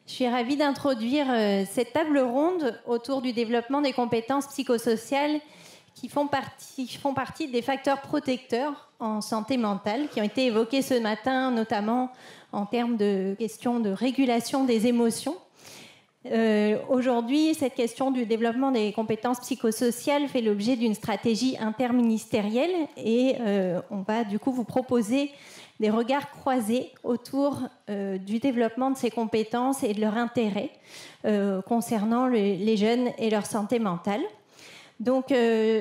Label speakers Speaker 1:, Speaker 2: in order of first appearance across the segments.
Speaker 1: Je suis ravie d'introduire cette table ronde autour du développement des compétences psychosociales qui font partie des facteurs protecteurs en santé mentale, qui ont été évoqués ce matin, notamment en termes de questions de régulation des émotions. Aujourd'hui, cette question du développement des compétences psychosociales fait l'objet d'une stratégie interministérielle et on va du coup vous proposer des regards croisés autour du développement de ces compétences et de leur intérêt concernant les jeunes et leur santé mentale. Donc,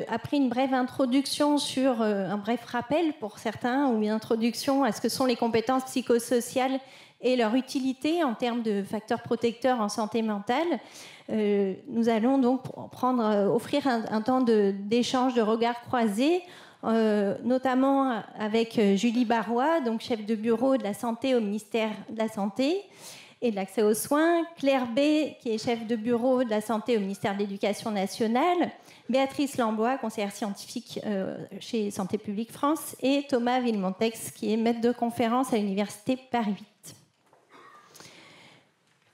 Speaker 1: après une brève introduction sur un bref rappel pour certains, ou une introduction à ce que sont les compétences psychosociales et leur utilité en termes de facteurs protecteurs en santé mentale, nous allons donc offrir un temps d'échange, de regards croisés, notamment avec Julie Barrois, donc chef de bureau de la santé au ministère de la Santé et de l'accès aux soins, Claire B, qui est chef de bureau de la santé au ministère de l'Éducation nationale, Béatrice Lambois, conseillère scientifique chez Santé publique France, et Thomas Villemontex, qui est maître de conférence à l'Université Paris 8.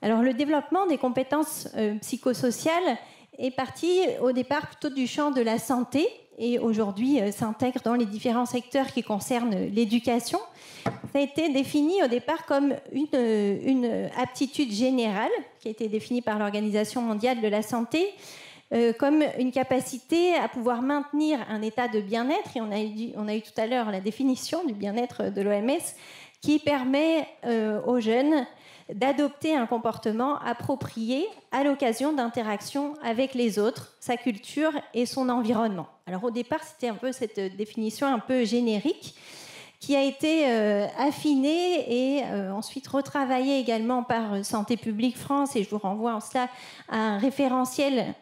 Speaker 1: Alors, le développement des compétences psychosociales est parti au départ plutôt du champ de la santé et aujourd'hui s'intègre dans les différents secteurs qui concernent l'éducation. Ça a été défini au départ comme une aptitude générale qui a été définie par l'Organisation mondiale de la santé comme une capacité à pouvoir maintenir un état de bien-être, et on a eu tout à l'heure la définition du bien-être de l'OMS, qui permet aux jeunes d'adopter un comportement approprié à l'occasion d'interactions avec les autres, sa culture et son environnement. Alors au départ, c'était un peu cette définition un peu générique qui a été affinée et ensuite retravaillée également par Santé publique France, et je vous renvoie en cela à un référentiel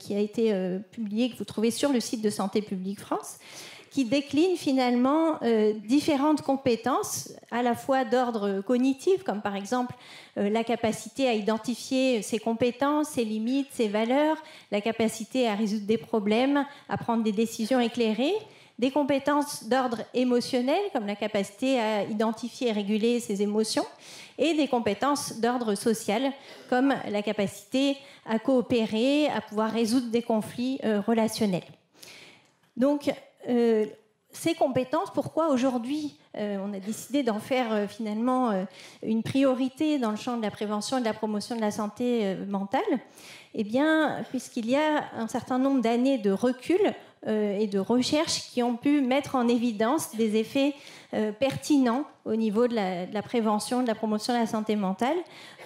Speaker 1: qui a été publié, que vous trouvez sur le site de Santé publique France, qui décline finalement différentes compétences, à la fois d'ordre cognitif, comme par exemple la capacité à identifier ses compétences, ses limites, ses valeurs, la capacité à résoudre des problèmes, à prendre des décisions éclairées, des compétences d'ordre émotionnel, comme la capacité à identifier et réguler ses émotions, et des compétences d'ordre social, comme la capacité à coopérer, à pouvoir résoudre des conflits relationnels. Donc, ces compétences, pourquoi aujourd'hui on a décidé d'en faire finalement une priorité dans le champ de la prévention et de la promotion de la santé mentale? Eh bien, puisqu'il y a un certain nombre d'années de recul et de recherches qui ont pu mettre en évidence des effets pertinents au niveau de la prévention, de la promotion de la santé mentale,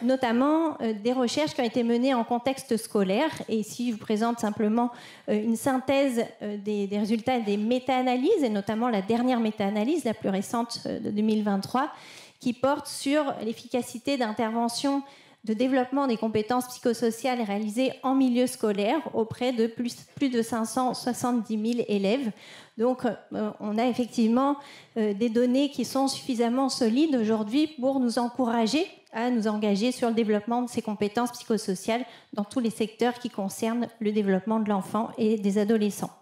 Speaker 1: notamment des recherches qui ont été menées en contexte scolaire. Et ici, je vous présente simplement une synthèse des résultats des méta-analyses, et notamment la dernière méta-analyse, la plus récente de 2023, qui porte sur l'efficacité d'intervention de développement des compétences psychosociales réalisées en milieu scolaire auprès de plus de 570 000 élèves. Donc, on a effectivement des données qui sont suffisamment solides aujourd'hui pour nous encourager à nous engager sur le développement de ces compétences psychosociales dans tous les secteurs qui concernent le développement de l'enfant et des adolescents.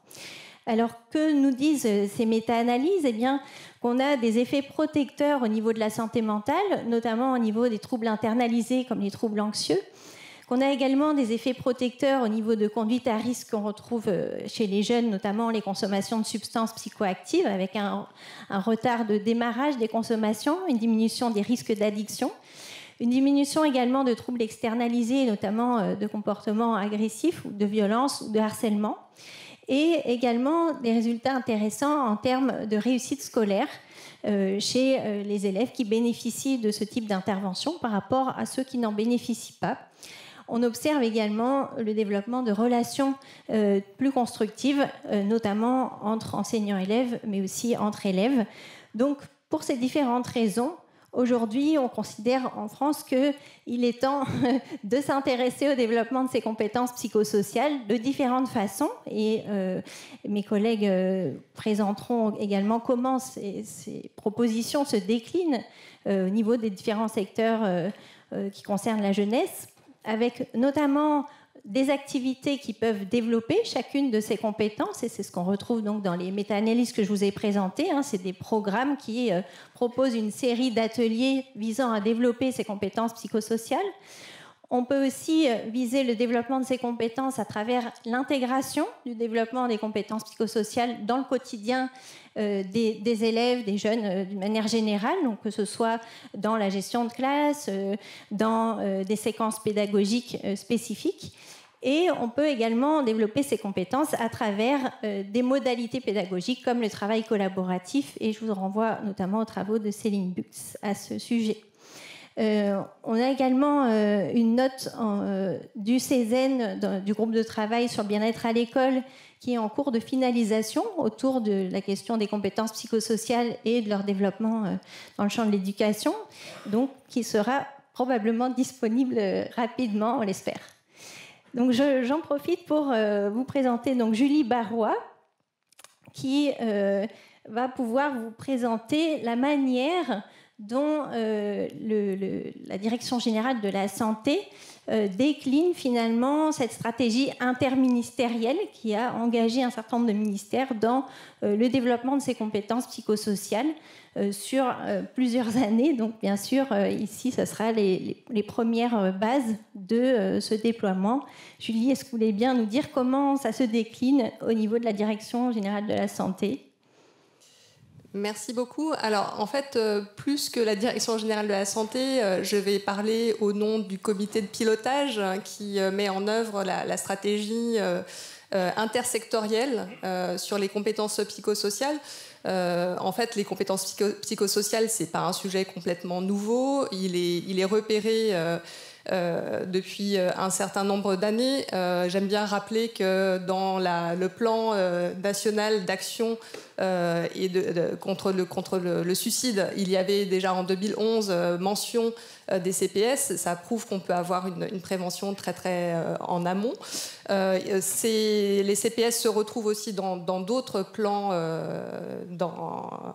Speaker 1: Alors, que nous disent ces méta-analyses? Eh bien, qu'on a des effets protecteurs au niveau de la santé mentale, notamment au niveau des troubles internalisés comme les troubles anxieux, qu'on a également des effets protecteurs au niveau de conduite à risque qu'on retrouve chez les jeunes, notamment les consommations de substances psychoactives, avec un retard de démarrage des consommations, une diminution des risques d'addiction, une diminution également de troubles externalisés, notamment de comportements agressifs ou de violence ou de harcèlement, et également des résultats intéressants en termes de réussite scolaire chez les élèves qui bénéficient de ce type d'intervention par rapport à ceux qui n'en bénéficient pas. On observe également le développement de relations plus constructives, notamment entre enseignants-élèves, mais aussi entre élèves. Donc, pour ces différentes raisons, aujourd'hui, on considère en France qu'il est temps de s'intéresser au développement de ces compétences psychosociales de différentes façons. Et mes collègues présenteront également comment ces propositions se déclinent au niveau des différents secteurs qui concernent la jeunesse, avec notamment des activités qui peuvent développer chacune de ces compétences, et c'est ce qu'on retrouve donc dans les méta-analyses que je vous ai présentées. C'est des programmes qui proposent une série d'ateliers visant à développer ces compétences psychosociales. On peut aussi viser le développement de ces compétences à travers l'intégration du développement des compétences psychosociales dans le quotidien des élèves, des jeunes d'une manière générale, donc que ce soit dans la gestion de classe, dans des séquences pédagogiques spécifiques. Et on peut également développer ces compétences à travers des modalités pédagogiques comme le travail collaboratif, et je vous renvoie notamment aux travaux de Céline Bux à ce sujet. On a également une note du CESEN, du groupe de travail sur le bien-être à l'école, qui est en cours de finalisation autour de la question des compétences psychosociales et de leur développement dans le champ de l'éducation, donc qui sera probablement disponible rapidement, on l'espère. Donc j'en profite pour vous présenter donc Julie Barrois, qui va pouvoir vous présenter la manière dont la Direction générale de la santé décline finalement cette stratégie interministérielle qui a engagé un certain nombre de ministères dans le développement de ces compétences psychosociales sur plusieurs années. Donc bien sûr, ici, ce sera les premières bases de ce déploiement. Julie, est-ce que vous voulez bien nous dire comment ça se décline au niveau de la Direction générale de la santé ?
Speaker 2: Merci beaucoup. Alors, en fait, plus que la Direction générale de la santé, je vais parler au nom du comité de pilotage qui met en œuvre la stratégie intersectorielle sur les compétences psychosociales. En fait, les compétences psychosociales, c'est pas un sujet complètement nouveau. Il est repéré depuis un certain nombre d'années. J'aime bien rappeler que dans le plan national d'action contre le suicide, il y avait déjà en 2011 mention des CPS. Ça prouve qu'on peut avoir une prévention très très en amont. Les CPS se retrouvent aussi dans d'autres plans,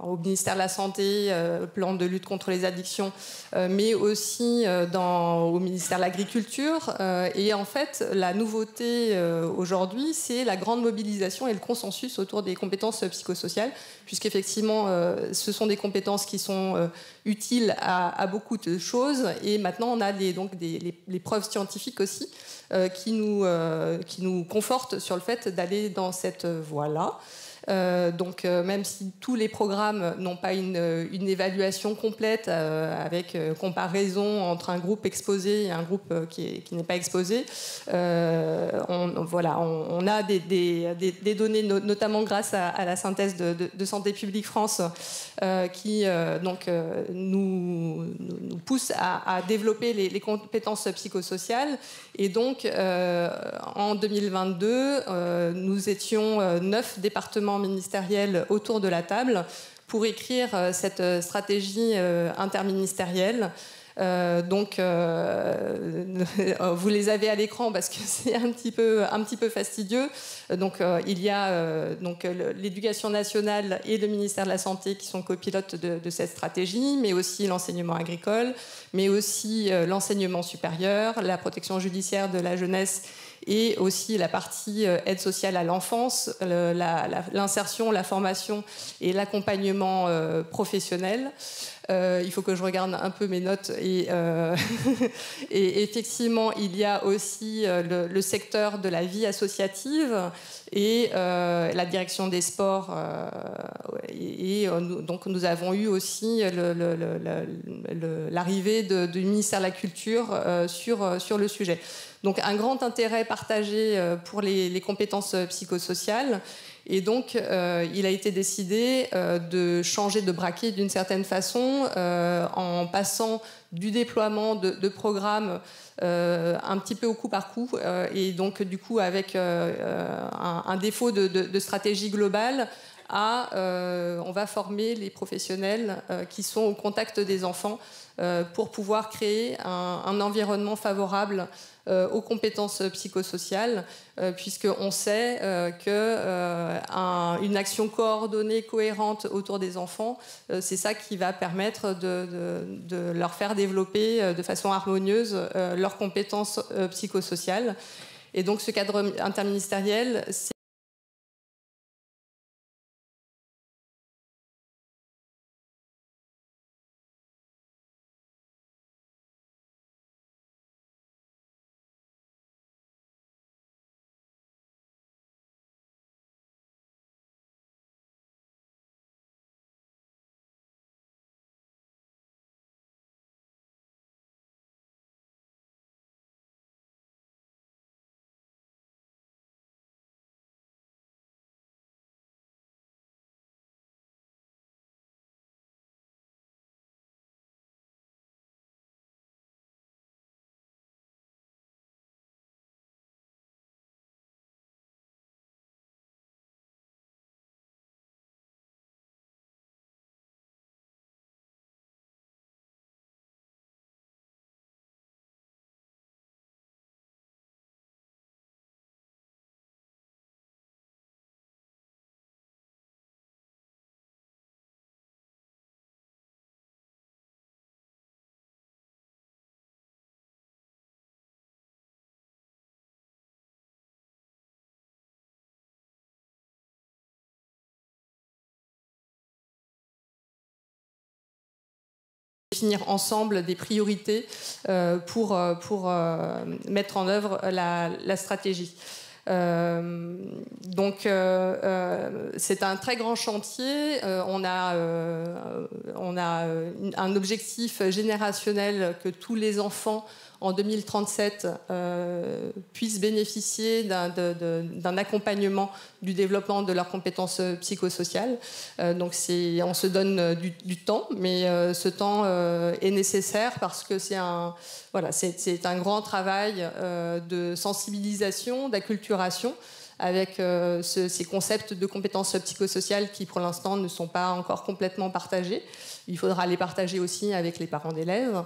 Speaker 2: au ministère de la Santé, plan de lutte contre les addictions, mais aussi au ministère de l'Agriculture. Et en fait, la nouveauté aujourd'hui, c'est la grande mobilisation et le consensus autour des compétences psychosociales, puisqu'effectivement, ce sont des compétences qui sont utiles à beaucoup de choses. Et maintenant, on a les preuves scientifiques aussi qui nous confortent sur le fait d'aller dans cette voie-là. Donc même si tous les programmes n'ont pas une évaluation complète avec comparaison entre un groupe exposé et un groupe qui n'est pas exposé, on a des données, notamment grâce à la synthèse de Santé publique France, qui nous pousse à développer les compétences psychosociales. Et donc en 2022, nous étions 9 départements ministériels autour de la table pour écrire cette stratégie interministérielle. Vous les avez à l'écran parce que c'est un petit peu fastidieux. Donc il y a l'éducation nationale et le ministère de la Santé qui sont copilotes de cette stratégie, mais aussi l'enseignement agricole, mais aussi l'enseignement supérieur, la protection judiciaire de la jeunesse et aussi la partie aide sociale à l'enfance, l'insertion, la formation et l'accompagnement professionnel. Il faut que je regarde un peu mes notes et effectivement il y a aussi le secteur de la vie associative et la direction des sports donc nous avons eu aussi l'arrivée du ministère de la Culture sur le sujet. Donc un grand intérêt partagé pour les compétences psychosociales. Et donc, il a été décidé de changer de braquet d'une certaine façon en passant du déploiement de programmes un petit peu au coup par coup et donc du coup avec un défaut de stratégie globale on va former les professionnels qui sont au contact des enfants pour pouvoir créer un environnement favorable aux compétences psychosociales, puisqu'on sait qu'une action coordonnée, cohérente autour des enfants, c'est ça qui va permettre de leur faire développer de façon harmonieuse leurs compétences psychosociales. Et donc ce cadre interministériel, définir ensemble des priorités pour mettre en œuvre la stratégie. Donc c'est un très grand chantier. On a un objectif générationnel que tous les enfants en 2037 puissent bénéficier d'un accompagnement du développement de leurs compétences psychosociales. Donc on se donne du temps, mais ce temps est nécessaire parce que c'est un grand travail de sensibilisation, d'acculturation avec ces concepts de compétences psychosociales qui, pour l'instant, ne sont pas encore complètement partagés. Il faudra les partager aussi avec les parents d'élèves.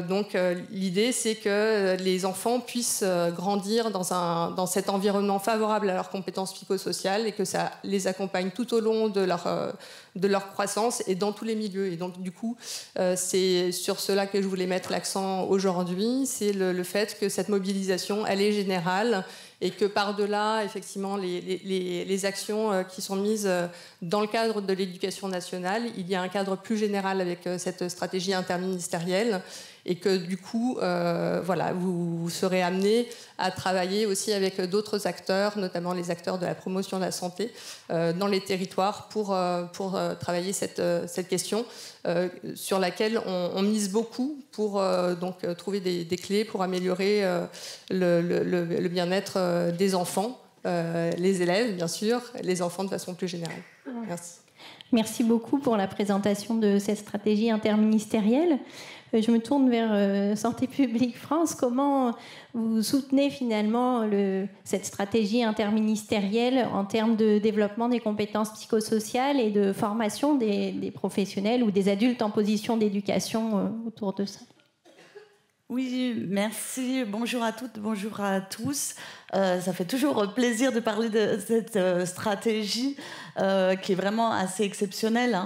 Speaker 2: Donc, l'idée, c'est que les enfants puissent grandir dans cet environnement favorable à leurs compétences psychosociales et que ça les accompagne tout au long de leur croissance et dans tous les milieux. Et donc, du coup, c'est sur cela que je voulais mettre l'accent aujourd'hui. C'est le fait que cette mobilisation, elle est générale et que par-delà, effectivement, les actions qui sont mises dans le cadre de l'éducation nationale, il y a un cadre plus général avec cette stratégie interministérielle et que du coup, vous serez amenés à travailler aussi avec d'autres acteurs, notamment les acteurs de la promotion de la santé dans les territoires pour travailler cette question sur laquelle on mise beaucoup pour donc trouver des clés pour améliorer le bien-être des enfants, les élèves bien sûr, les enfants de façon plus générale. Merci.
Speaker 1: Merci beaucoup pour la présentation de cette stratégie interministérielle. Je me tourne vers Santé publique France. Comment vous soutenez finalement cette stratégie interministérielle en termes de développement des compétences psychosociales et de formation des professionnels ou des adultes en position d'éducation autour de ça?
Speaker 3: Oui, merci. Bonjour à toutes, bonjour à tous. Ça fait toujours plaisir de parler de cette stratégie qui est vraiment assez exceptionnelle,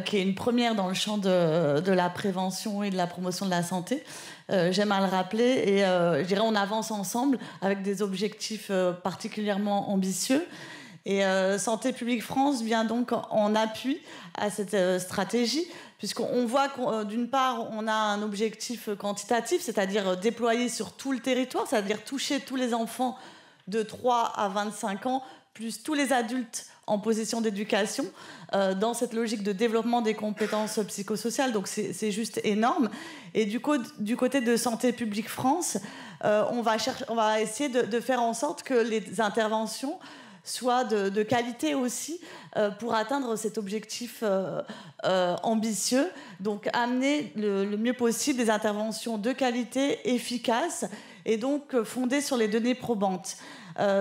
Speaker 3: qui est une première dans le champ de la prévention et de la promotion de la santé. J'aime à le rappeler et je dirais on avance ensemble avec des objectifs particulièrement ambitieux. Et Santé publique France vient donc en appui à cette stratégie, puisqu'on voit que d'une part, on a un objectif quantitatif, c'est-à-dire déployer sur tout le territoire, c'est-à-dire toucher tous les enfants de 3 à 25 ans, plus tous les adultes en position d'éducation, dans cette logique de développement des compétences psychosociales. Donc c'est juste énorme. Et du côté de Santé publique France, on va essayer de faire en sorte que les interventions soit de qualité aussi pour atteindre cet objectif ambitieux. Donc amener le mieux possible des interventions de qualité, efficaces et donc fondées sur les données probantes.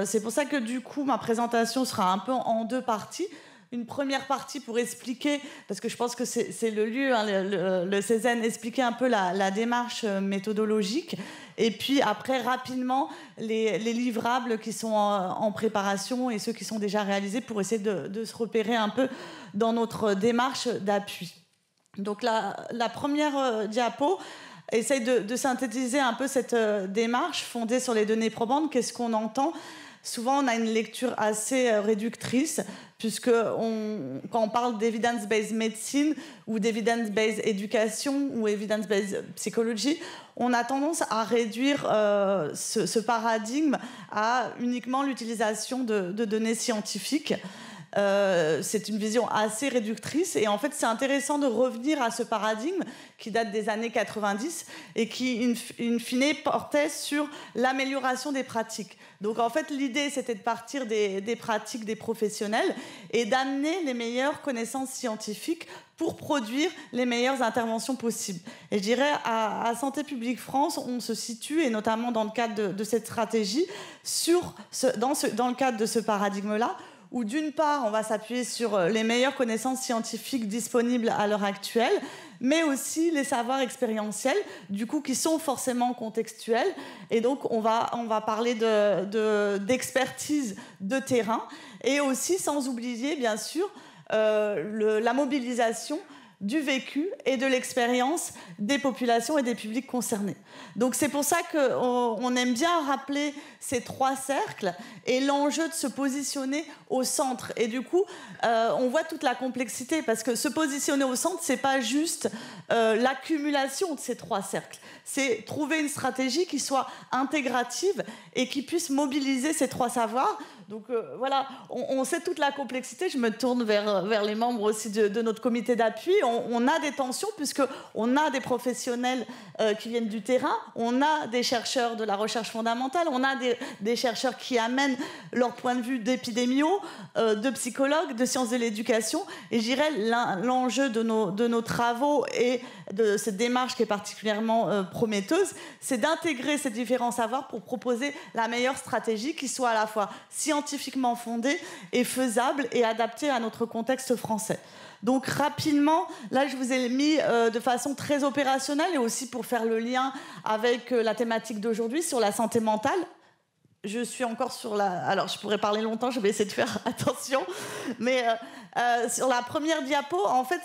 Speaker 3: C'est pour ça que du coup ma présentation sera un peu en deux parties. Une première partie pour expliquer, parce que je pense que c'est le lieu, le CESEN, expliquer un peu la démarche méthodologique, et puis après rapidement les livrables qui sont en préparation et ceux qui sont déjà réalisés pour essayer de se repérer un peu dans notre démarche d'appui. Donc la première diapo essaye de synthétiser un peu cette démarche fondée sur les données probantes. Qu'est-ce qu'on entend ? Souvent, on a une lecture assez réductrice, puisque quand on parle d'evidence-based medicine ou d'evidence-based éducation ou evidence-based psychology, on a tendance à réduire ce paradigme à uniquement l'utilisation de données scientifiques. C'est une vision assez réductrice et en fait c'est intéressant de revenir à ce paradigme qui date des années 90 et qui in fine portait sur l'amélioration des pratiques. Donc en fait l'idée c'était de partir des pratiques des professionnels et d'amener les meilleures connaissances scientifiques pour produire les meilleures interventions possibles. Et je dirais à Santé publique France, on se situe, et notamment dans le cadre de cette stratégie, dans le cadre de ce paradigme-là, où d'une part, on va s'appuyer sur les meilleures connaissances scientifiques disponibles à l'heure actuelle, mais aussi les savoirs expérientiels, du coup, qui sont forcément contextuels. Et donc, on va parler d'expertise de terrain, et aussi, sans oublier, bien sûr, la mobilisation du vécu et de l'expérience des populations et des publics concernés. Donc c'est pour ça qu'on aime bien rappeler ces 3 cercles et l'enjeu de se positionner au centre. Et du coup, on voit toute la complexité, parce que se positionner au centre, c'est pas juste l'accumulation de ces 3 cercles. C'est trouver une stratégie qui soit intégrative et qui puisse mobiliser ces 3 savoirs. Donc voilà, on sait toute la complexité. Je me tourne vers les membres aussi de notre comité d'appui. On a des tensions, puisqu'on a des professionnels qui viennent du terrain, on a des chercheurs de la recherche fondamentale, on a des chercheurs qui amènent leur point de vue d'épidémiaux, de psychologues, de sciences de l'éducation. Et je dirais l'enjeu de nos travaux et de cette démarche qui est particulièrement prometteuse, c'est d'intégrer ces différents savoirs pour proposer la meilleure stratégie qui soit à la fois scientifiquement fondée et faisable et adaptée à notre contexte français. Donc rapidement, là je vous ai mis de façon très opérationnelle et aussi pour faire le lien avec la thématique d'aujourd'hui sur la santé mentale. Je suis encore sur alors je pourrais parler longtemps, je vais essayer de faire attention, mais sur la première diapo, en fait,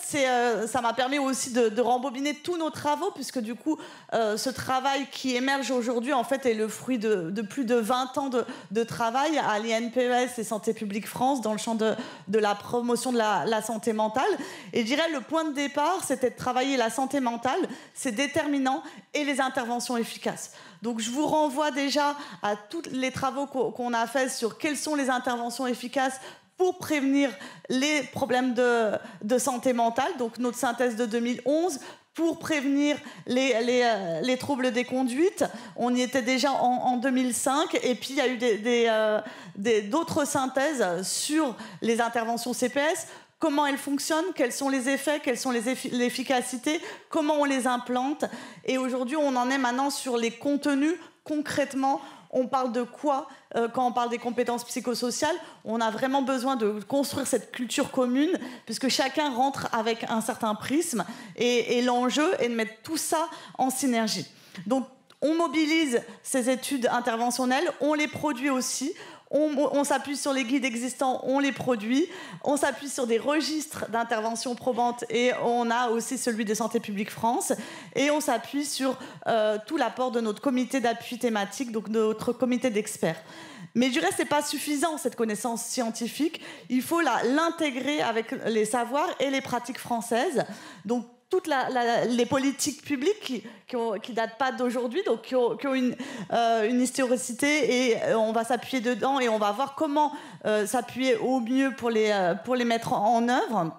Speaker 3: ça m'a permis aussi de rembobiner tous nos travaux, puisque du coup, ce travail qui émerge aujourd'hui, en fait, est le fruit de plus de 20 ans de travail à l'INPES et Santé publique France dans le champ de la promotion de la santé mentale. Et je dirais, le point de départ, c'était de travailler la santé mentale, ses déterminants et les interventions efficaces. Donc je vous renvoie déjà à tous les travaux qu'on a faits sur quelles sont les interventions efficaces pour prévenir les problèmes de santé mentale, donc notre synthèse de 2011, pour prévenir les troubles des conduites. On y était déjà en 2005, et puis il y a eu d'autres synthèses sur les interventions CPS. Comment elles fonctionnent, quels sont les effets, quelles sont l'efficacité, comment on les implante. Et aujourd'hui, on en est maintenant sur les contenus. Concrètement, on parle de quoi quand on parle des compétences psychosociales? On a vraiment besoin de construire cette culture commune, puisque chacun rentre avec un certain prisme. Et l'enjeu est de mettre tout ça en synergie. Donc, on mobilise ces études interventionnelles, on les produit aussi. On s'appuie sur les guides existants, on les produit. On s'appuie sur des registres d'intervention probante et on a aussi celui de Santé publique France. Et on s'appuie sur tout l'apport de notre comité d'appui thématique, donc notre comité d'experts. Mais je dirais que ce n'est pas suffisant, cette connaissance scientifique. Il faut l'intégrer avec les savoirs et les pratiques françaises. Donc, toutes les politiques publiques qui datent pas d'aujourd'hui, donc qui ont une historicité, et on va s'appuyer dedans et on va voir comment s'appuyer au mieux pour les mettre en œuvre.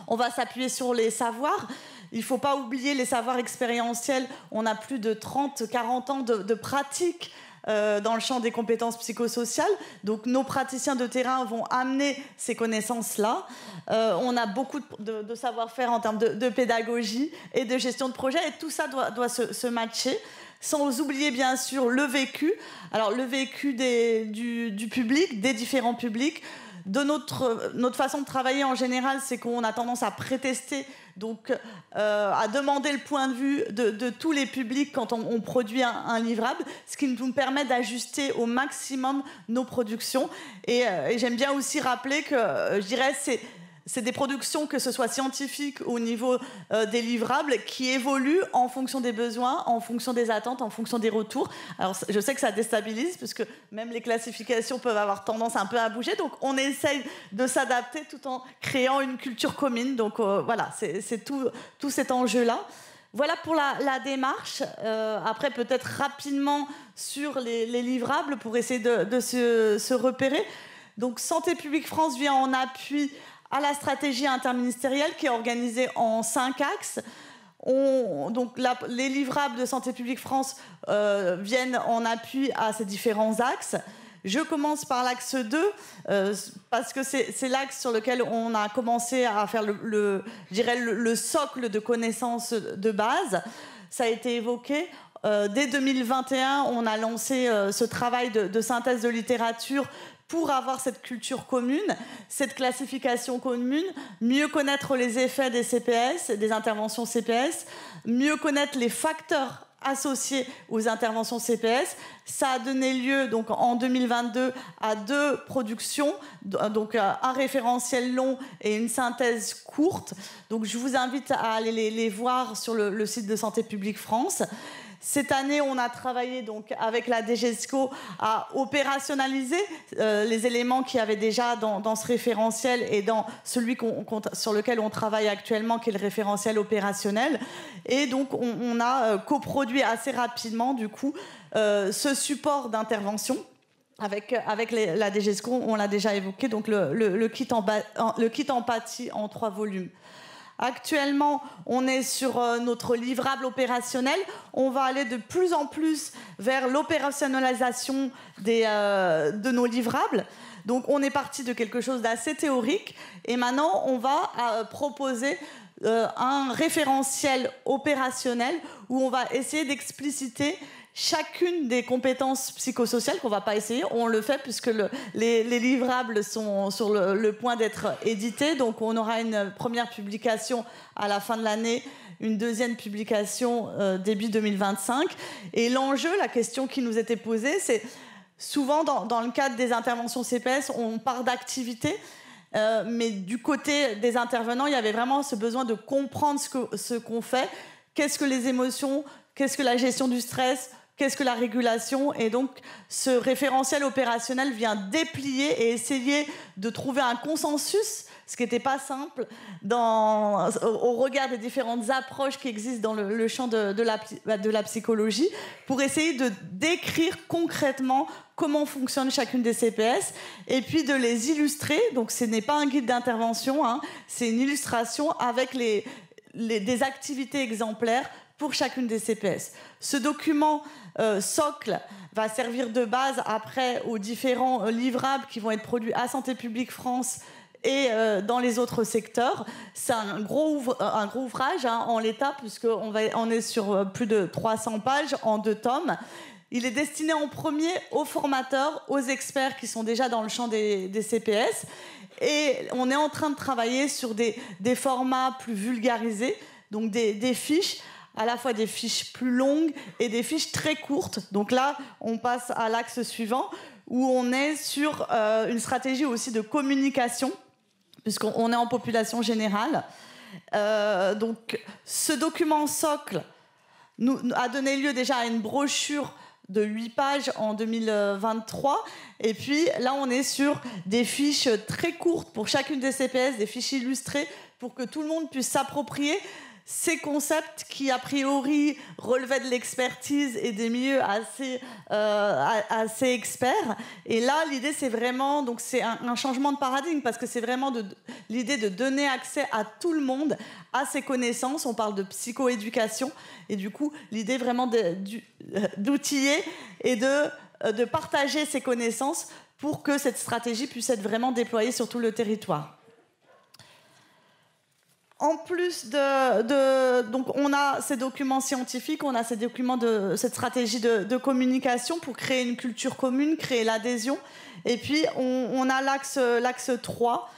Speaker 3: On va s'appuyer sur les savoirs. Il ne faut pas oublier les savoirs expérientiels. On a plus de 30-40 ans de pratique dans le champ des compétences psychosociales. Donc nos praticiens de terrain vont amener ces connaissances-là. On a beaucoup de savoir-faire en termes de pédagogie et de gestion de projet, et tout ça doit se matcher, sans oublier bien sûr le vécu. Alors le vécu du public, des différents publics. De notre façon de travailler en général, c'est qu'on a tendance à prétester, donc à demander le point de vue de tous les publics quand on produit un livrable, ce qui nous permet d'ajuster au maximum nos productions. Et j'aime bien aussi rappeler que, je dirais, c'est des productions, que ce soit scientifiques au niveau des livrables, qui évoluent en fonction des besoins, en fonction des attentes, en fonction des retours. Alors, je sais que ça déstabilise, parce que même les classifications peuvent avoir tendance un peu à bouger. Donc, on essaye de s'adapter tout en créant une culture commune. Donc, voilà, c'est tout cet enjeu-là. Voilà pour la démarche. Après, peut-être rapidement sur les livrables, pour essayer de se repérer. Donc, Santé publique France vient en appui à la stratégie interministérielle qui est organisée en 5 axes. Donc les livrables de Santé publique France viennent en appui à ces différents axes. Je commence par l'axe 2, parce que c'est l'axe sur lequel on a commencé à faire je dirais le socle de connaissances de base. Ça a été évoqué. Dès 2021, on a lancé ce travail de synthèse de littérature pour avoir cette culture commune, cette classification commune, mieux connaître les effets des CPS, des interventions CPS, mieux connaître les facteurs associés aux interventions CPS. Ça a donné lieu donc en 2022 à 2 productions, donc un référentiel long et une synthèse courte. Donc je vous invite à aller les voir sur le site de Santé publique France. Cette année, on a travaillé donc avec la DGESCO à opérationnaliser les éléments qu'il y avait déjà dans ce référentiel et dans celui sur lequel on travaille actuellement, qui est le référentiel opérationnel. Et donc, on a coproduit assez rapidement, du coup, ce support d'intervention. Avec la DGESCO, on l'a déjà évoqué, donc le kit empathie en 3 volumes. Actuellement, on est sur notre livrable opérationnel. On va aller de plus en plus vers l'opérationnalisation de nos livrables. Donc, on est parti de quelque chose d'assez théorique. Et maintenant, on va proposer un référentiel opérationnel où on va essayer d'expliciter chacune des compétences psychosociales qu'on ne va pas essayer. On le fait puisque les livrables sont sur le point d'être édités. Donc, on aura une première publication à la fin de l'année, une deuxième publication début 2025. Et l'enjeu, la question qui nous était posée, c'est souvent dans le cadre des interventions CPS, on part d'activités. Mais du côté des intervenants, il y avait vraiment ce besoin de comprendre ce qu'on fait. Qu'est-ce que les émotions? Qu'est-ce que la gestion du stress? Qu'est-ce que la régulation? Et donc, ce référentiel opérationnel vient déplier et essayer de trouver un consensus, ce qui n'était pas simple, au regard des différentes approches qui existent dans le champ de la psychologie, pour essayer de décrire concrètement comment fonctionne chacune des CPS, et puis de les illustrer. Donc, ce n'est pas un guide d'intervention, hein, c'est une illustration avec des activités exemplaires pour chacune des CPS. Ce document socle va servir de base après aux différents livrables qui vont être produits à Santé publique France et dans les autres secteurs. C'est un gros ouvrage hein, en l'état, puisqu'on est sur plus de 300 pages en 2 tomes. Il est destiné en premier aux formateurs, aux experts qui sont déjà dans le champ des CPS. Et on est en train de travailler sur des formats plus vulgarisés, donc des fiches, à la fois des fiches plus longues et des fiches très courtes. Donc là, on passe à l'axe suivant, où on est sur une stratégie aussi de communication, puisqu'on est en population générale. Donc, ce document socle a donné lieu déjà à une brochure de 8 pages en 2023. Et puis, là, on est sur des fiches très courtes pour chacune des CPS, des fiches illustrées, pour que tout le monde puisse s'approprier ces concepts qui, a priori, relevaient de l'expertise et des milieux assez experts. Et là, l'idée, c'est vraiment... Donc, c'est un changement de paradigme, parce que c'est vraiment l'idée de donner accès à tout le monde à ces connaissances. On parle de psychoéducation. Et du coup, l'idée vraiment d'outiller et de partager ces connaissances pour que cette stratégie puisse être vraiment déployée sur tout le territoire. En plus donc on a ces documents scientifiques, on a ces documents cette stratégie de communication pour créer une culture commune, créer l'adhésion. Et puis on a l'axe 3,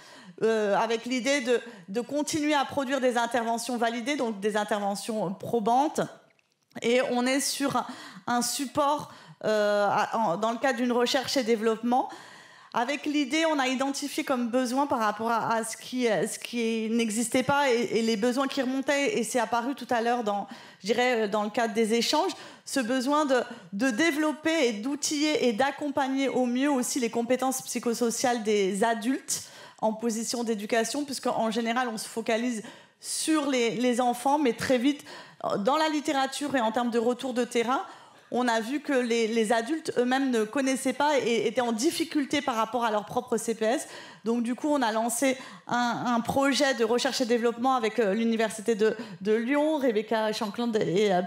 Speaker 3: avec l'idée de continuer à produire des interventions validées, donc des interventions probantes. Et on est sur un support dans le cadre d'une recherche et développement. Avec l'idée, on a identifié comme besoin par rapport à ce qui n'existait pas et les besoins qui remontaient, et c'est apparu tout à l'heure dans le cadre des échanges, ce besoin de développer et d'outiller et d'accompagner au mieux aussi les compétences psychosociales des adultes en position d'éducation, puisqu'en général, on se focalise sur les enfants, mais très vite, dans la littérature et en termes de retour de terrain, on a vu que les adultes eux-mêmes ne connaissaient pas et étaient en difficulté par rapport à leur propre CPS. Donc du coup, on a lancé un projet de recherche et développement avec l'Université de Lyon. Rebecca Shankland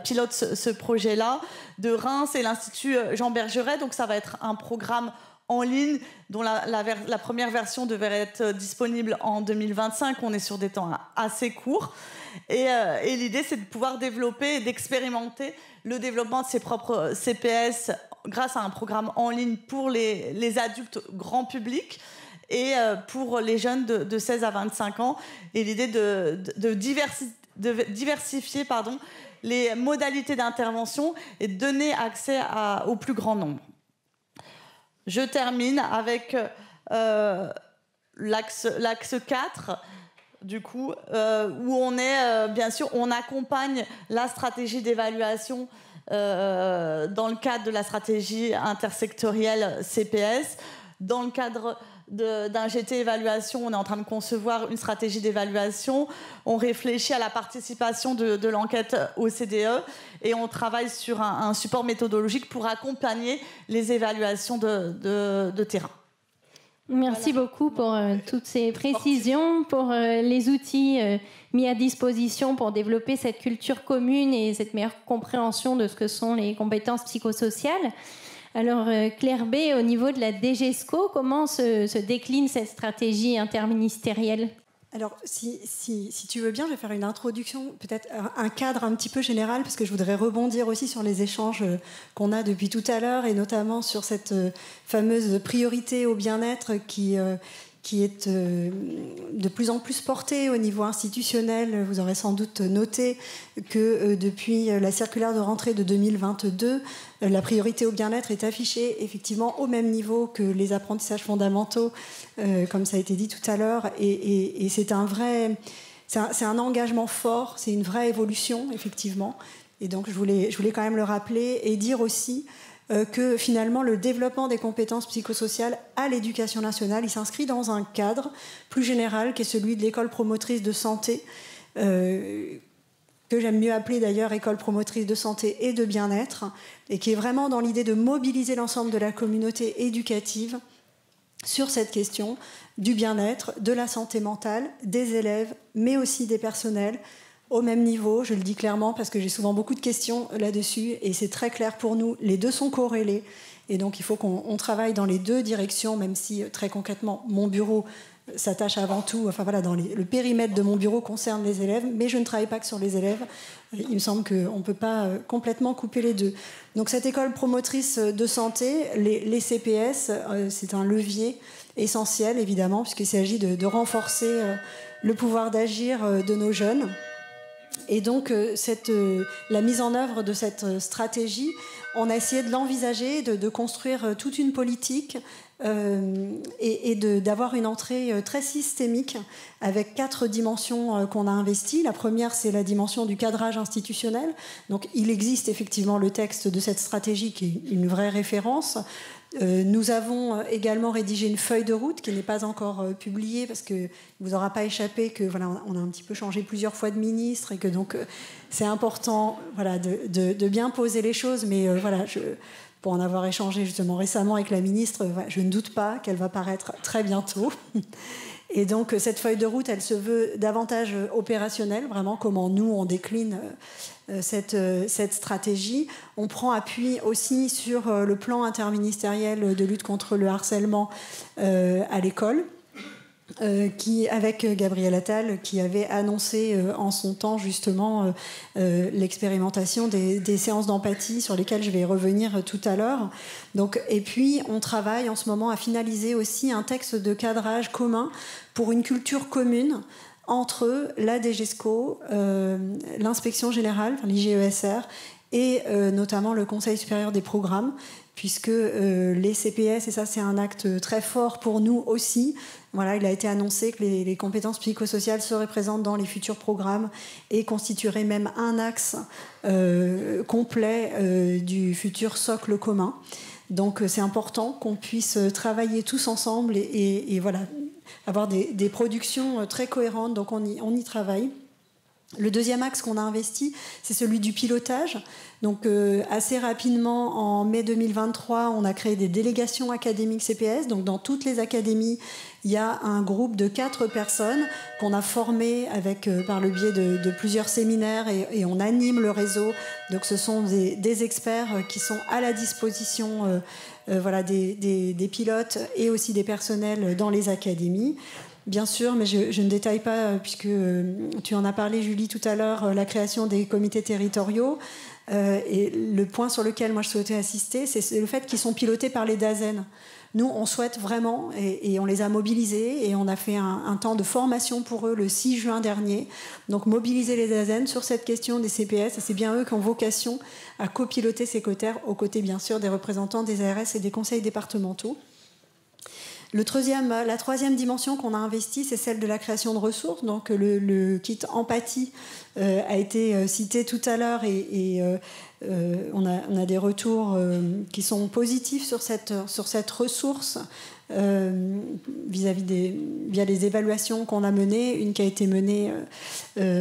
Speaker 3: pilote ce projet-là, de Reims et l'Institut Jean Bergeret. Donc ça va être un programme en ligne dont la première version devrait être disponible en 2025. On est sur des temps assez courts. Et l'idée, c'est de pouvoir développer et d'expérimenter le développement de ses propres CPS grâce à un programme en ligne pour les adultes grand public et pour les jeunes de 16 à 25 ans. Et l'idée de diversifier les modalités d'intervention et donner accès au plus grand nombre. Je termine avec l'axe 4, du coup, où on est, bien sûr, on accompagne la stratégie d'évaluation dans le cadre de la stratégie intersectorielle CPS. Dans le cadre d'un GT évaluation, on est en train de concevoir une stratégie d'évaluation. On réfléchit à la participation de l'enquête OCDE et on travaille sur un support méthodologique pour accompagner les évaluations de terrain.
Speaker 1: Merci beaucoup pour toutes ces précisions, pour les outils mis à disposition pour développer cette culture commune et cette meilleure compréhension de ce que sont les compétences psychosociales. Alors Claire B, au niveau de la DGESCO, comment se décline cette stratégie interministérielle ?
Speaker 4: Alors, si tu veux bien, je vais faire une introduction, peut-être un cadre un petit peu général, parce que je voudrais rebondir aussi sur les échanges qu'on a depuis tout à l'heure, et notamment sur cette fameuse priorité au bien-être qui est de plus en plus portée au niveau institutionnel. Vous aurez sans doute noté que depuis la circulaire de rentrée de 2022, la priorité au bien-être est affichée effectivement au même niveau que les apprentissages fondamentaux, comme ça a été dit tout à l'heure. Et c'est un engagement fort, c'est une vraie évolution, effectivement. Et donc, je voulais quand même le rappeler et dire aussi que finalement le développement des compétences psychosociales à l'éducation nationale, il s'inscrit dans un cadre plus général qui est celui de l'école promotrice de santé, que j'aime mieux appeler d'ailleurs école promotrice de santé et de bien-être, et qui est vraiment dans l'idée de mobiliser l'ensemble de la communauté éducative sur cette question du bien-être, de la santé mentale, des élèves, mais aussi des personnels, au même niveau. Je le dis clairement parce que j'ai souvent beaucoup de questions là-dessus et c'est très clair pour nous, les deux sont corrélés et donc il faut qu'on travaille dans les deux directions, même si très concrètement mon bureau s'attache avant tout, le périmètre de mon bureau concerne les élèves, mais je ne travaille pas que sur les élèves. Il me semble qu'on ne peut pas complètement couper les deux. Donc cette école promotrice de santé, les CPS, c'est un levier essentiel évidemment, puisqu'il s'agit de renforcer le pouvoir d'agir de nos jeunes. Et donc, la mise en œuvre de cette stratégie, on a essayé de l'envisager, de construire toute une politique et d'avoir une entrée très systémique avec 4 dimensions qu'on a investies. La première, c'est la dimension du cadrage institutionnel. Donc, il existe effectivement le texte de cette stratégie qui est une vraie référence. Nous avons également rédigé une feuille de route qui n'est pas encore publiée parce qu'il ne vous aura pas échappé que on a un petit peu changé plusieurs fois de ministre et que donc c'est important de bien poser les choses, mais pour en avoir échangé justement récemment avec la ministre, je ne doute pas qu'elle va paraître très bientôt. Et donc cette feuille de route, elle se veut davantage opérationnelle, vraiment comment nous on décline cette stratégie. On prend appui aussi sur le plan interministériel de lutte contre le harcèlement à l'école, qui, avec Gabriel Attal, qui avait annoncé en son temps justement l'expérimentation des séances d'empathie sur lesquelles je vais revenir tout à l'heure. Donc, et puis on travaille en ce moment à finaliser aussi un texte de cadrage commun pour une culture commune entre la DGESCO, l'inspection générale, l'IGESR, et notamment le Conseil supérieur des programmes, puisque les CPS, et ça c'est un acte très fort pour nous aussi, il a été annoncé que les compétences psychosociales seraient présentes dans les futurs programmes et constitueraient même un axe complet du futur socle commun. Donc c'est important qu'on puisse travailler tous ensemble et avoir des productions très cohérentes, donc on y travaille. Le deuxième axe qu'on a investi, c'est celui du pilotage. Donc assez rapidement, en mai 2023, on a créé des délégations académiques CPS. Donc dans toutes les académies, il y a un groupe de 4 personnes qu'on a formées par le biais de plusieurs séminaires et on anime le réseau. Donc ce sont des experts qui sont à la disposition des pilotes et aussi des personnels dans les académies. Bien sûr, mais je ne détaille pas, puisque tu en as parlé, Julie, tout à l'heure, la création des comités territoriaux. Et le point sur lequel moi je souhaitais insister, c'est le fait qu'ils sont pilotés par les DAZEN. Nous, on souhaite vraiment, et on les a mobilisés, et on a fait un temps de formation pour eux le 6 juin dernier. Donc mobiliser les ASN sur cette question des CPS, et c'est bien eux qui ont vocation à copiloter ces critères, aux côtés bien sûr des représentants des ARS et des conseils départementaux. La troisième dimension qu'on a investie, c'est celle de la création de ressources. Donc le kit empathie a été cité tout à l'heure et on a des retours qui sont positifs sur cette ressource via les évaluations qu'on a menées, une qui a été menée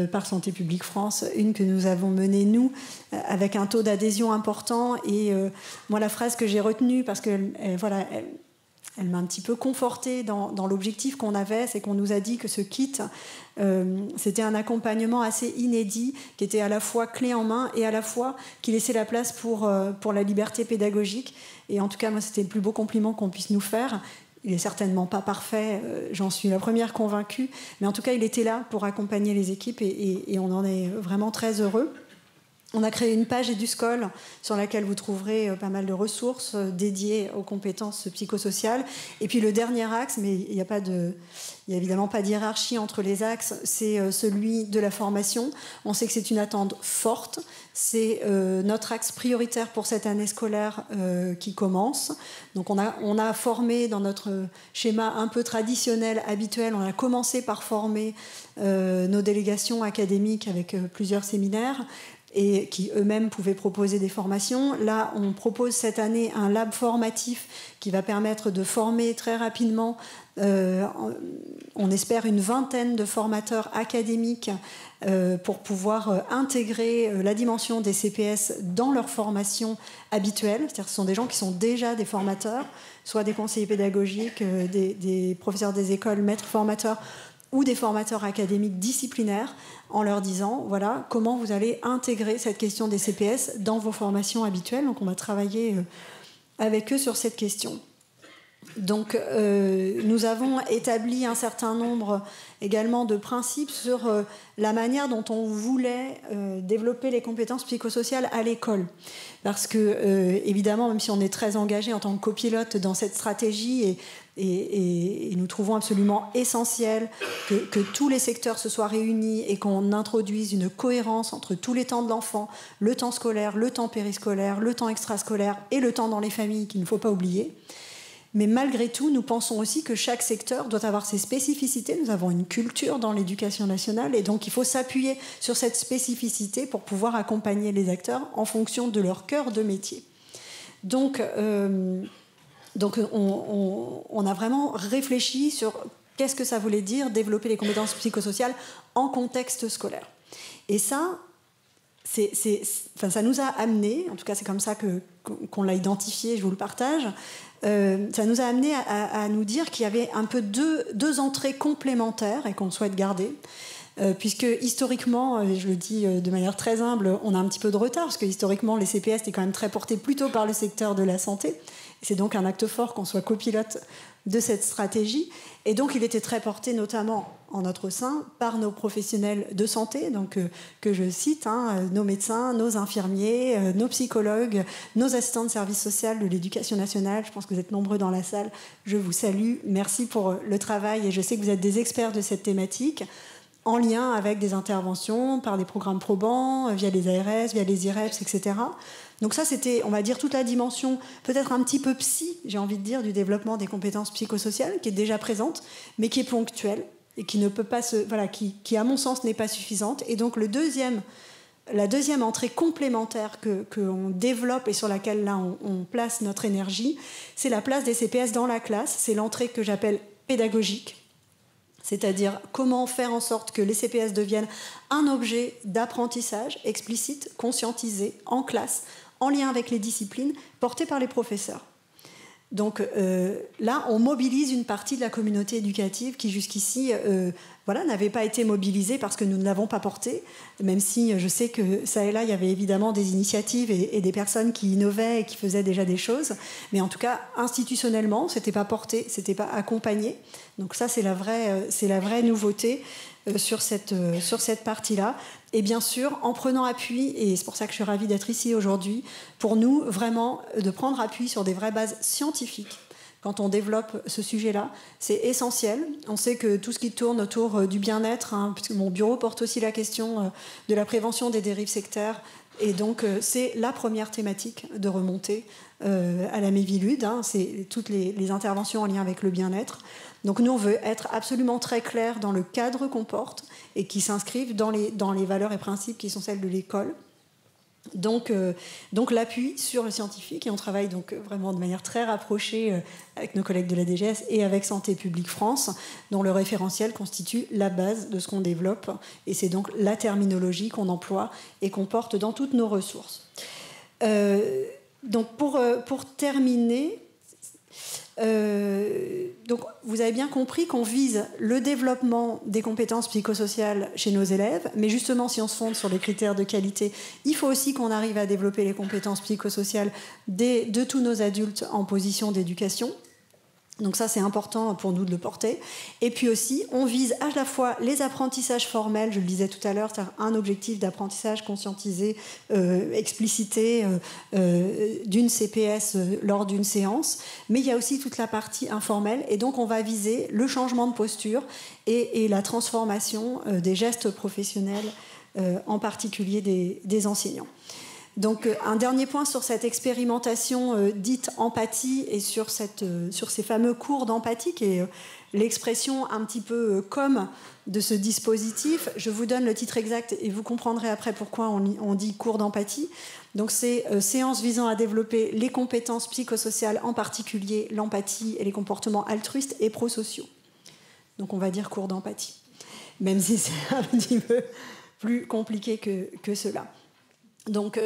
Speaker 4: par Santé publique France, une que nous avons menée nous avec un taux d'adhésion important. Et moi, la phrase que j'ai retenue, parce que elle m'a un petit peu confortée dans l'objectif qu'on avait, c'est qu'on nous a dit que ce kit, c'était un accompagnement assez inédit, qui était à la fois clé en main et à la fois qui laissait la place pour la liberté pédagogique. Et en tout cas, moi, c'était le plus beau compliment qu'on puisse nous faire. Il n'est certainement pas parfait, j'en suis la première convaincue, mais en tout cas, il était là pour accompagner les équipes et on en est vraiment très heureux. On a créé une page EduScol sur laquelle vous trouverez pas mal de ressources dédiées aux compétences psychosociales. Et puis le dernier axe, mais il n'y a évidemment pas de hiérarchie entre les axes, c'est celui de la formation. On sait que c'est une attente forte. C'est notre axe prioritaire pour cette année scolaire qui commence. Donc on a formé dans notre schéma un peu traditionnel, habituel, on a commencé par former nos délégations académiques avec plusieurs séminaires, et qui eux-mêmes pouvaient proposer des formations. Là, on propose cette année un lab formatif qui va permettre de former très rapidement, on espère, une vingtaine de formateurs académiques pour pouvoir intégrer la dimension des CPS dans leur formation habituelle. C'est-à-dire que ce sont des gens qui sont déjà des formateurs, soit des conseillers pédagogiques, des professeurs des écoles, maîtres formateurs, ou des formateurs académiques disciplinaires, en leur disant, voilà, comment vous allez intégrer cette question des CPS dans vos formations habituelles. Donc on va travailler avec eux sur cette question. Donc nous avons établi un certain nombre également de principes sur la manière dont on voulait développer les compétences psychosociales à l'école. Parce que, évidemment, même si on est très engagé en tant que copilote dans cette stratégie et nous trouvons absolument essentiel que tous les secteurs se soient réunis et qu'on introduise une cohérence entre tous les temps de l'enfant, le temps scolaire, le temps périscolaire, le temps extrascolaire et le temps dans les familles qu'il ne faut pas oublier. Mais malgré tout, nous pensons aussi que chaque secteur doit avoir ses spécificités. Nous avons une culture dans l'éducation nationale et donc il faut s'appuyer sur cette spécificité pour pouvoir accompagner les acteurs en fonction de leur cœur de métier. Donc on a vraiment réfléchi sur qu'est-ce que ça voulait dire développer les compétences psychosociales en contexte scolaire. Et ça, ça nous a amené, en tout cas c'est comme ça qu'on l'a identifié, je vous le partage, ça nous a amené à nous dire qu'il y avait un peu deux entrées complémentaires et qu'on souhaite garder. Puisque historiquement, je le dis de manière très humble, on a un petit peu de retard, parce que historiquement, les CPS étaient quand même très portés plutôt par le secteur de la santé. Et c'est donc un acte fort qu'on soit copilote de cette stratégie. Et donc, il était très porté, notamment en notre sein, par nos professionnels de santé, donc, que je cite, nos médecins, nos infirmiers, nos psychologues, nos assistants de service social de l'éducation nationale. Je pense que vous êtes nombreux dans la salle. Je vous salue. Merci pour le travail. Et je sais que vous êtes des experts de cette thématique, en lien avec des interventions par des programmes probants, via les ARS, via les IREPS, etc. Donc ça, c'était, on va dire, toute la dimension peut-être un petit peu psy, j'ai envie de dire, du développement des compétences psychosociales, qui est déjà présente, mais qui est ponctuelle et qui ne peut pas qui à mon sens n'est pas suffisante. Et donc la deuxième entrée complémentaire qu'on développe et sur laquelle là on place notre énergie, c'est la place des CPS dans la classe. C'est l'entrée que j'appelle pédagogique. C'est-à-dire comment faire en sorte que les CPS deviennent un objet d'apprentissage explicite, conscientisé, en classe, en lien avec les disciplines, porté par les professeurs. Donc là, on mobilise une partie de la communauté éducative qui jusqu'ici n'avait pas été mobilisée parce que nous ne l'avons pas portée, même si je sais que ça et là, il y avait évidemment des initiatives et des personnes qui innovaient et qui faisaient déjà des choses. Mais en tout cas, institutionnellement, ce n'était pas porté, ce n'était pas accompagné. Donc ça, c'est la vraie nouveauté sur cette partie-là. Et bien sûr, en prenant appui, et c'est pour ça que je suis ravie d'être ici aujourd'hui, pour nous, vraiment, de prendre appui sur des vraies bases scientifiques. quand on développe ce sujet-là. C'est essentiel. On sait que tout ce qui tourne autour du bien-être, puisque mon bureau porte aussi la question de la prévention des dérives sectaires, et donc c'est la première thématique de remontée à la Miviludes, c'est toutes les interventions en lien avec le bien-être. Donc nous, on veut être absolument très clair dans le cadre qu'on porte et qui s'inscrivent dans les valeurs et principes qui sont celles de l'école. Donc l'appui sur le scientifique, et on travaille donc vraiment de manière très rapprochée avec nos collègues de la DGS et avec Santé publique France, dont le référentiel constitue la base de ce qu'on développe, et c'est donc la terminologie qu'on emploie et qu'on porte dans toutes nos ressources. Donc pour terminer, donc vous avez bien compris qu'on vise le développement des compétences psychosociales chez nos élèves, mais justement si on se fonde sur les critères de qualité, il faut aussi qu'on arrive à développer les compétences psychosociales de tous nos adultes en position d'éducation. Donc ça, c'est important pour nous de le porter. Et puis aussi, on vise à la fois les apprentissages formels, je le disais tout à l'heure, c'est un objectif d'apprentissage conscientisé, explicité d'une CPS lors d'une séance, mais il y a aussi toute la partie informelle, et donc on va viser le changement de posture et la transformation des gestes professionnels, en particulier des enseignants. Donc un dernier point sur cette expérimentation dite empathie et sur ces fameux cours d'empathie qui est l'expression un petit peu comme de ce dispositif. Je vous donne le titre exact et vous comprendrez après pourquoi on dit cours d'empathie. Donc c'est séance visant à développer les compétences psychosociales, en particulier l'empathie et les comportements altruistes et prosociaux. Donc on va dire cours d'empathie, même si c'est un petit peu plus compliqué que cela. Donc,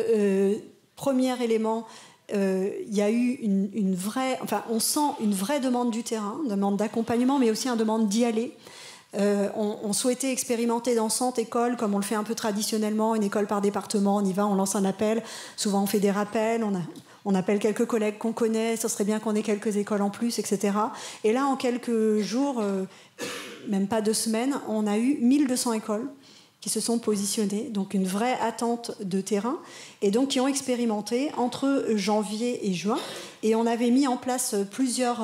Speaker 4: premier élément, il y a eu une vraie... Enfin, on sent une vraie demande du terrain, une demande d'accompagnement, mais aussi une demande d'y aller. On souhaitait expérimenter dans 100 écoles, comme on le fait un peu traditionnellement, une école par département, on y va, on lance un appel. Souvent, on fait des rappels, on appelle quelques collègues qu'on connaît, ce serait bien qu'on ait quelques écoles en plus, etc. Et là, en quelques jours, même pas 2 semaines, on a eu 1200 écoles qui se sont positionnés, donc une vraie attente de terrain, et donc qui ont expérimenté entre janvier et juin. Et on avait mis en place plusieurs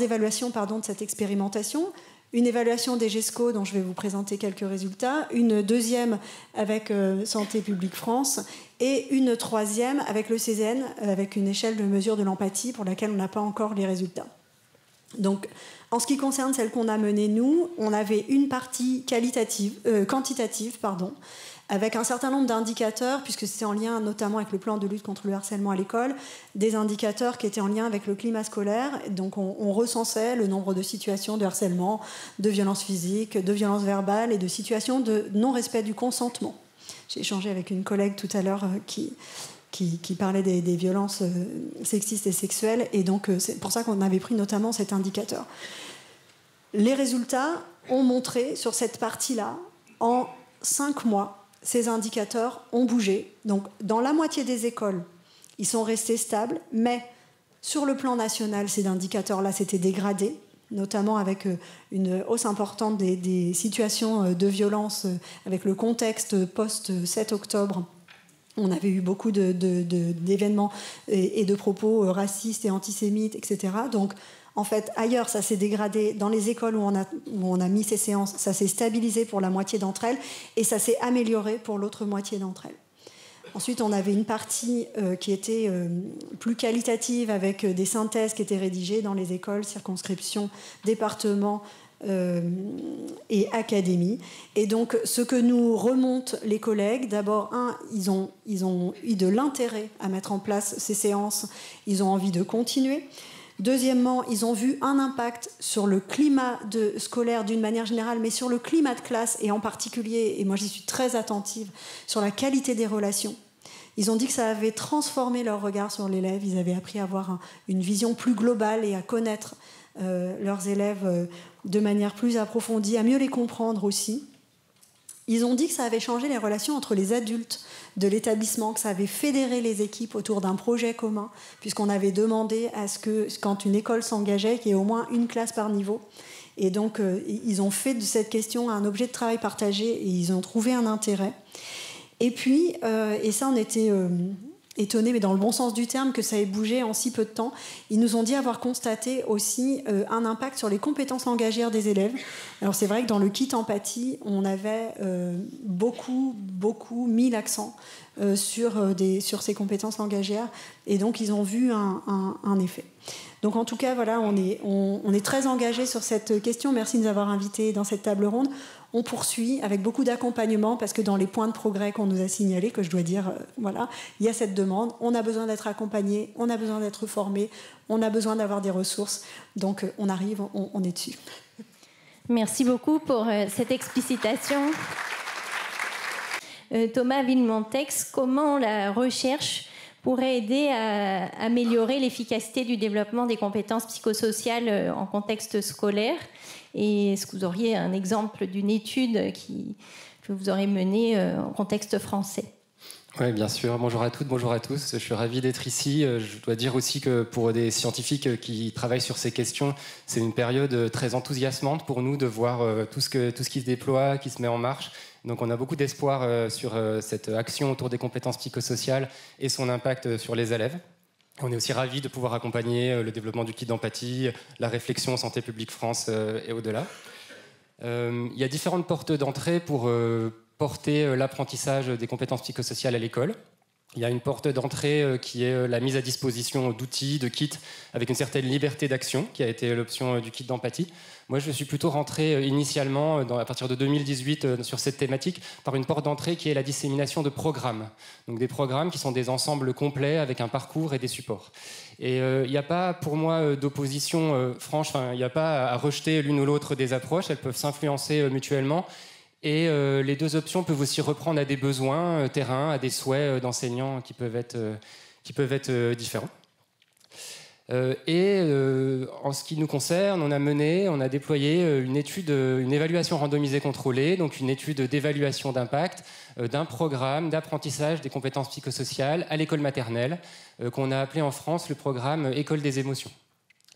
Speaker 4: évaluations de cette expérimentation. Une évaluation des GESCO, dont je vais vous présenter quelques résultats, une deuxième avec Santé publique France, et une troisième avec le CZN, avec une échelle de mesure de l'empathie pour laquelle on n'a pas encore les résultats. Donc, en ce qui concerne celle qu'on a menée, nous, on avait une partie quantitative, avec un certain nombre d'indicateurs, puisque c'était en lien notamment avec le plan de lutte contre le harcèlement à l'école, des indicateurs qui étaient en lien avec le climat scolaire. Donc on recensait le nombre de situations de harcèlement, de violences physiques, de violences verbales et de situations de non-respect du consentement. J'ai échangé avec une collègue tout à l'heure qui parlait des violences sexistes et sexuelles, et donc c'est pour ça qu'on avait pris notamment cet indicateur. Les résultats ont montré sur cette partie-là, en 5 mois, ces indicateurs ont bougé. Donc dans la moitié des écoles, ils sont restés stables, mais sur le plan national, ces indicateurs-là s'étaient dégradés, notamment avec une hausse importante des situations de violence, avec le contexte post-7 octobre. On avait eu beaucoup d'événements et de propos racistes et antisémites, etc. Donc, en fait, ailleurs, ça s'est dégradé. Dans les écoles où on a mis ces séances, ça s'est stabilisé pour la moitié d'entre elles et ça s'est amélioré pour l'autre moitié d'entre elles. Ensuite, on avait une partie qui était plus qualitative avec des synthèses qui étaient rédigées dans les écoles, circonscriptions, départements, et académie. Et donc, ce que nous remontent les collègues, d'abord, ils ont eu de l'intérêt à mettre en place ces séances, ils ont envie de continuer. Deuxièmement, ils ont vu un impact sur le climat scolaire d'une manière générale, mais sur le climat de classe, et en particulier, et moi j'y suis très attentive, sur la qualité des relations. Ils ont dit que ça avait transformé leur regard sur l'élève, ils avaient appris à avoir une vision plus globale et à connaître leurs élèves de manière plus approfondie, à mieux les comprendre aussi. Ils ont dit que ça avait changé les relations entre les adultes de l'établissement, que ça avait fédéré les équipes autour d'un projet commun, puisqu'on avait demandé à ce que, quand une école s'engageait, qu'il y ait au moins une classe par niveau. Et donc, ils ont fait de cette question un objet de travail partagé et ils ont trouvé un intérêt. Et puis, et ça, on était étonnés, mais dans le bon sens du terme, que ça ait bougé en si peu de temps. Ils nous ont dit avoir constaté aussi un impact sur les compétences langagières des élèves. Alors c'est vrai que dans le kit empathie, on avait beaucoup mis l'accent sur ces compétences langagières, et donc ils ont vu un effet. Donc en tout cas, voilà, on est très engagés sur cette question. Merci de nous avoir invités dans cette table ronde. On poursuit avec beaucoup d'accompagnement, parce que dans les points de progrès qu'on nous a signalés, que je dois dire, voilà, il y a cette demande. On a besoin d'être accompagné, on a besoin d'être formé, on a besoin d'avoir des ressources. Donc on arrive, on est dessus.
Speaker 1: Merci beaucoup pour cette explicitation. Thomas Villemontex, comment la recherche pourrait aider à améliorer l'efficacité du développement des compétences psychosociales en contexte scolaire? Et est-ce que vous auriez un exemple d'une étude que vous aurez menée en contexte français?
Speaker 5: Oui, bien sûr. Bonjour à toutes, bonjour à tous. Je suis ravi d'être ici. Je dois dire aussi que pour des scientifiques qui travaillent sur ces questions, c'est une période très enthousiasmante pour nous de voir tout ce qui se déploie, qui se met en marche. Donc on a beaucoup d'espoir sur cette action autour des compétences psychosociales et son impact sur les élèves. On est aussi ravis de pouvoir accompagner le développement du kit d'empathie, la réflexion Santé publique France et au-delà. Il y a différentes portes d'entrée pour porter l'apprentissage des compétences psychosociales à l'école. Il y a une porte d'entrée qui est la mise à disposition d'outils, de kits, avec une certaine liberté d'action, qui a été l'option du kit d'empathie. Moi, je suis plutôt rentré initialement, à partir de 2018, sur cette thématique, par une porte d'entrée qui est la dissémination de programmes. Donc des programmes qui sont des ensembles complets avec un parcours et des supports. Et il n'y a pas, pour moi, d'opposition franche, il n'y a pas à rejeter l'une ou l'autre des approches, elles peuvent s'influencer mutuellement. Et les deux options peuvent aussi reprendre à des besoins terrain, à des souhaits d'enseignants qui peuvent être différents. En ce qui nous concerne, on a déployé une évaluation randomisée contrôlée, donc une étude d'évaluation d'impact d'un programme d'apprentissage des compétences psychosociales à l'école maternelle, qu'on a appelé en France le programme École des émotions.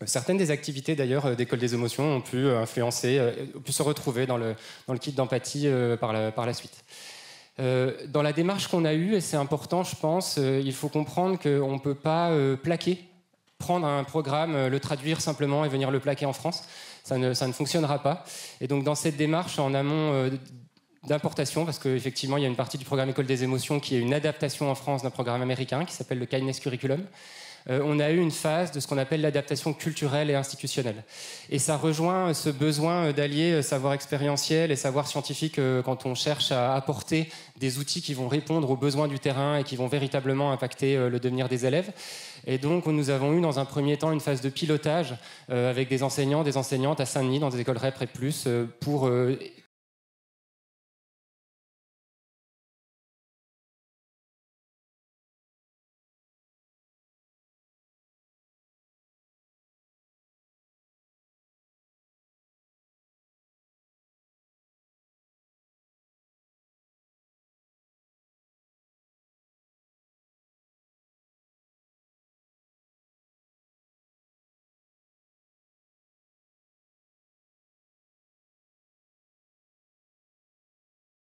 Speaker 5: Certaines des activités d'ailleurs d'École des émotions ont pu influencer, ont pu se retrouver dans le kit d'empathie par la suite. Dans la démarche qu'on a eue, et c'est important je pense, il faut comprendre qu'on ne peut pas prendre un programme, le traduire simplement et venir le plaquer en France. Ça ne fonctionnera pas. Et donc dans cette démarche en amont d'importation, parce qu'effectivement il y a une partie du programme École des émotions qui est une adaptation en France d'un programme américain qui s'appelle le Kindness Curriculum. On a eu une phase de ce qu'on appelle l'adaptation culturelle et institutionnelle. Et ça rejoint ce besoin d'allier savoir expérientiel et savoir scientifique quand on cherche à apporter des outils qui vont répondre aux besoins du terrain et qui vont véritablement impacter le devenir des élèves. Et donc, nous avons eu dans un premier temps une phase de pilotage avec des enseignants, des enseignantes à Saint-Denis, dans des écoles REP et plus, pour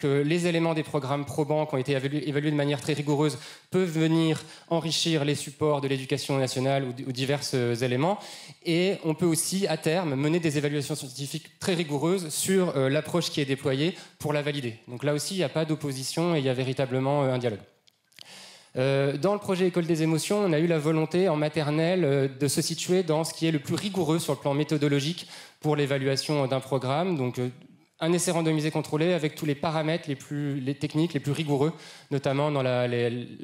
Speaker 5: que les éléments des programmes probants qui ont été évalués de manière très rigoureuse peuvent venir enrichir les supports de l'éducation nationale ou divers éléments. Et on peut aussi, à terme, mener des évaluations scientifiques très rigoureuses sur l'approche qui est déployée pour la valider. Donc là aussi, il n'y a pas d'opposition et il y a véritablement un dialogue. Dans le projet École des émotions, on a eu la volonté en maternelle de se situer dans ce qui est le plus rigoureux sur le plan méthodologique pour l'évaluation d'un programme. Donc, un essai randomisé contrôlé avec tous les paramètres les techniques les plus rigoureux, notamment dans la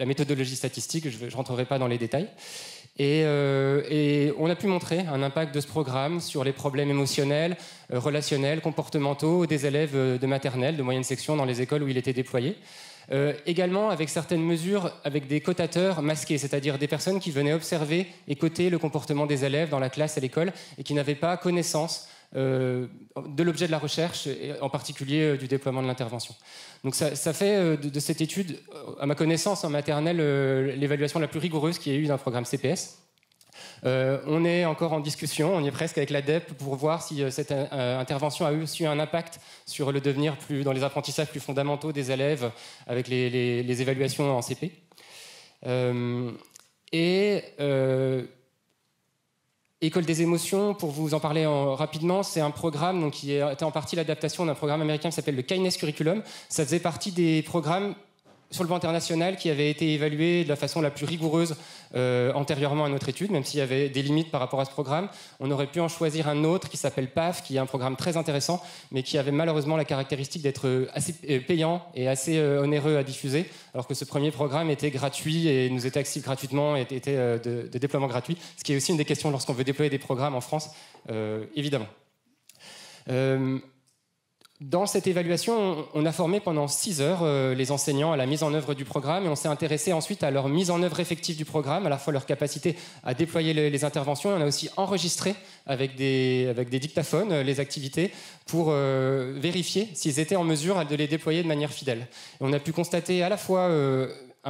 Speaker 5: méthodologie statistique. Je ne rentrerai pas dans les détails. Et on a pu montrer un impact de ce programme sur les problèmes émotionnels, relationnels, comportementaux des élèves de maternelle, de moyenne section dans les écoles où il était déployé. Également avec certaines mesures avec des cotateurs masqués, c'est-à-dire des personnes qui venaient observer et coter le comportement des élèves dans la classe à l'école et qui n'avaient pas connaissance de l'objet de la recherche, et en particulier du déploiement de l'intervention. Donc ça fait de cette étude, à ma connaissance, en maternelle, l'évaluation la plus rigoureuse qu'il y ait eu d'un programme CPS. On est encore en discussion, on y est presque avec l'ADEP pour voir si cette intervention a eu un impact sur le devenir dans les apprentissages plus fondamentaux des élèves avec les évaluations en CP. École des émotions, pour vous en parler rapidement, c'est un programme donc, qui était en partie l'adaptation d'un programme américain qui s'appelle le Kindness Curriculum. Ça faisait partie des programmes sur le plan international qui avaient été évalués de la façon la plus rigoureuse antérieurement à notre étude, même s'il y avait des limites par rapport à ce programme. On aurait pu en choisir un autre qui s'appelle PAF, qui est un programme très intéressant, mais qui avait malheureusement la caractéristique d'être assez payant et assez onéreux à diffuser, alors que ce premier programme était gratuit et nous était accessible gratuitement et était de déploiement gratuit, ce qui est aussi une des questions lorsqu'on veut déployer des programmes en France, évidemment. Dans cette évaluation, on a formé pendant 6 heures les enseignants à la mise en œuvre du programme et on s'est intéressé ensuite à leur mise en œuvre effective du programme, à la fois leur capacité à déployer les interventions. On a aussi enregistré avec des dictaphones les activités pour vérifier s'ils étaient en mesure de les déployer de manière fidèle. Et on a pu constater à la fois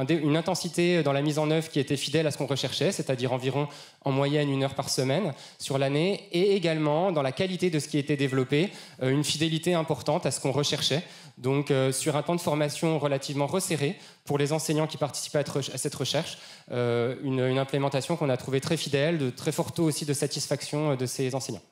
Speaker 5: une intensité dans la mise en œuvre qui était fidèle à ce qu'on recherchait, c'est-à-dire environ en moyenne 1 heure par semaine sur l'année, et également dans la qualité de ce qui était développé, une fidélité importante à ce qu'on recherchait. Donc sur un temps de formation relativement resserré pour les enseignants qui participaient à cette recherche, une implémentation qu'on a trouvée très fidèle, de très fort taux aussi de satisfaction de ces enseignants.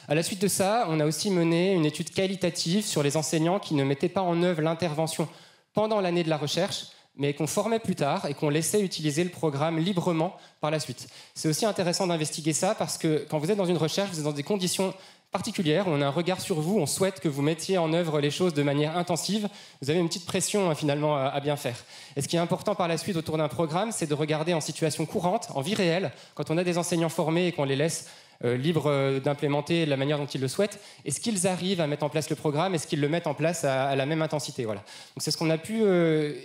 Speaker 5: À la suite de ça, on a aussi mené une étude qualitative sur les enseignants qui ne mettaient pas en œuvre l'intervention pendant l'année de la recherche, mais qu'on formait plus tard et qu'on laissait utiliser le programme librement par la suite. C'est aussi intéressant d'investiguer ça parce que quand vous êtes dans une recherche, vous êtes dans des conditions particulières, où on a un regard sur vous, on souhaite que vous mettiez en œuvre les choses de manière intensive, vous avez une petite pression finalement à bien faire. Et ce qui est important par la suite autour d'un programme, c'est de regarder en situation courante, en vie réelle, quand on a des enseignants formés et qu'on les laisse libres d'implémenter de la manière dont ils le souhaitent. Est-ce qu'ils arrivent à mettre en place le programme? Est-ce qu'ils le mettent en place à la même intensité? Voilà. Donc c'est ce qu'on a pu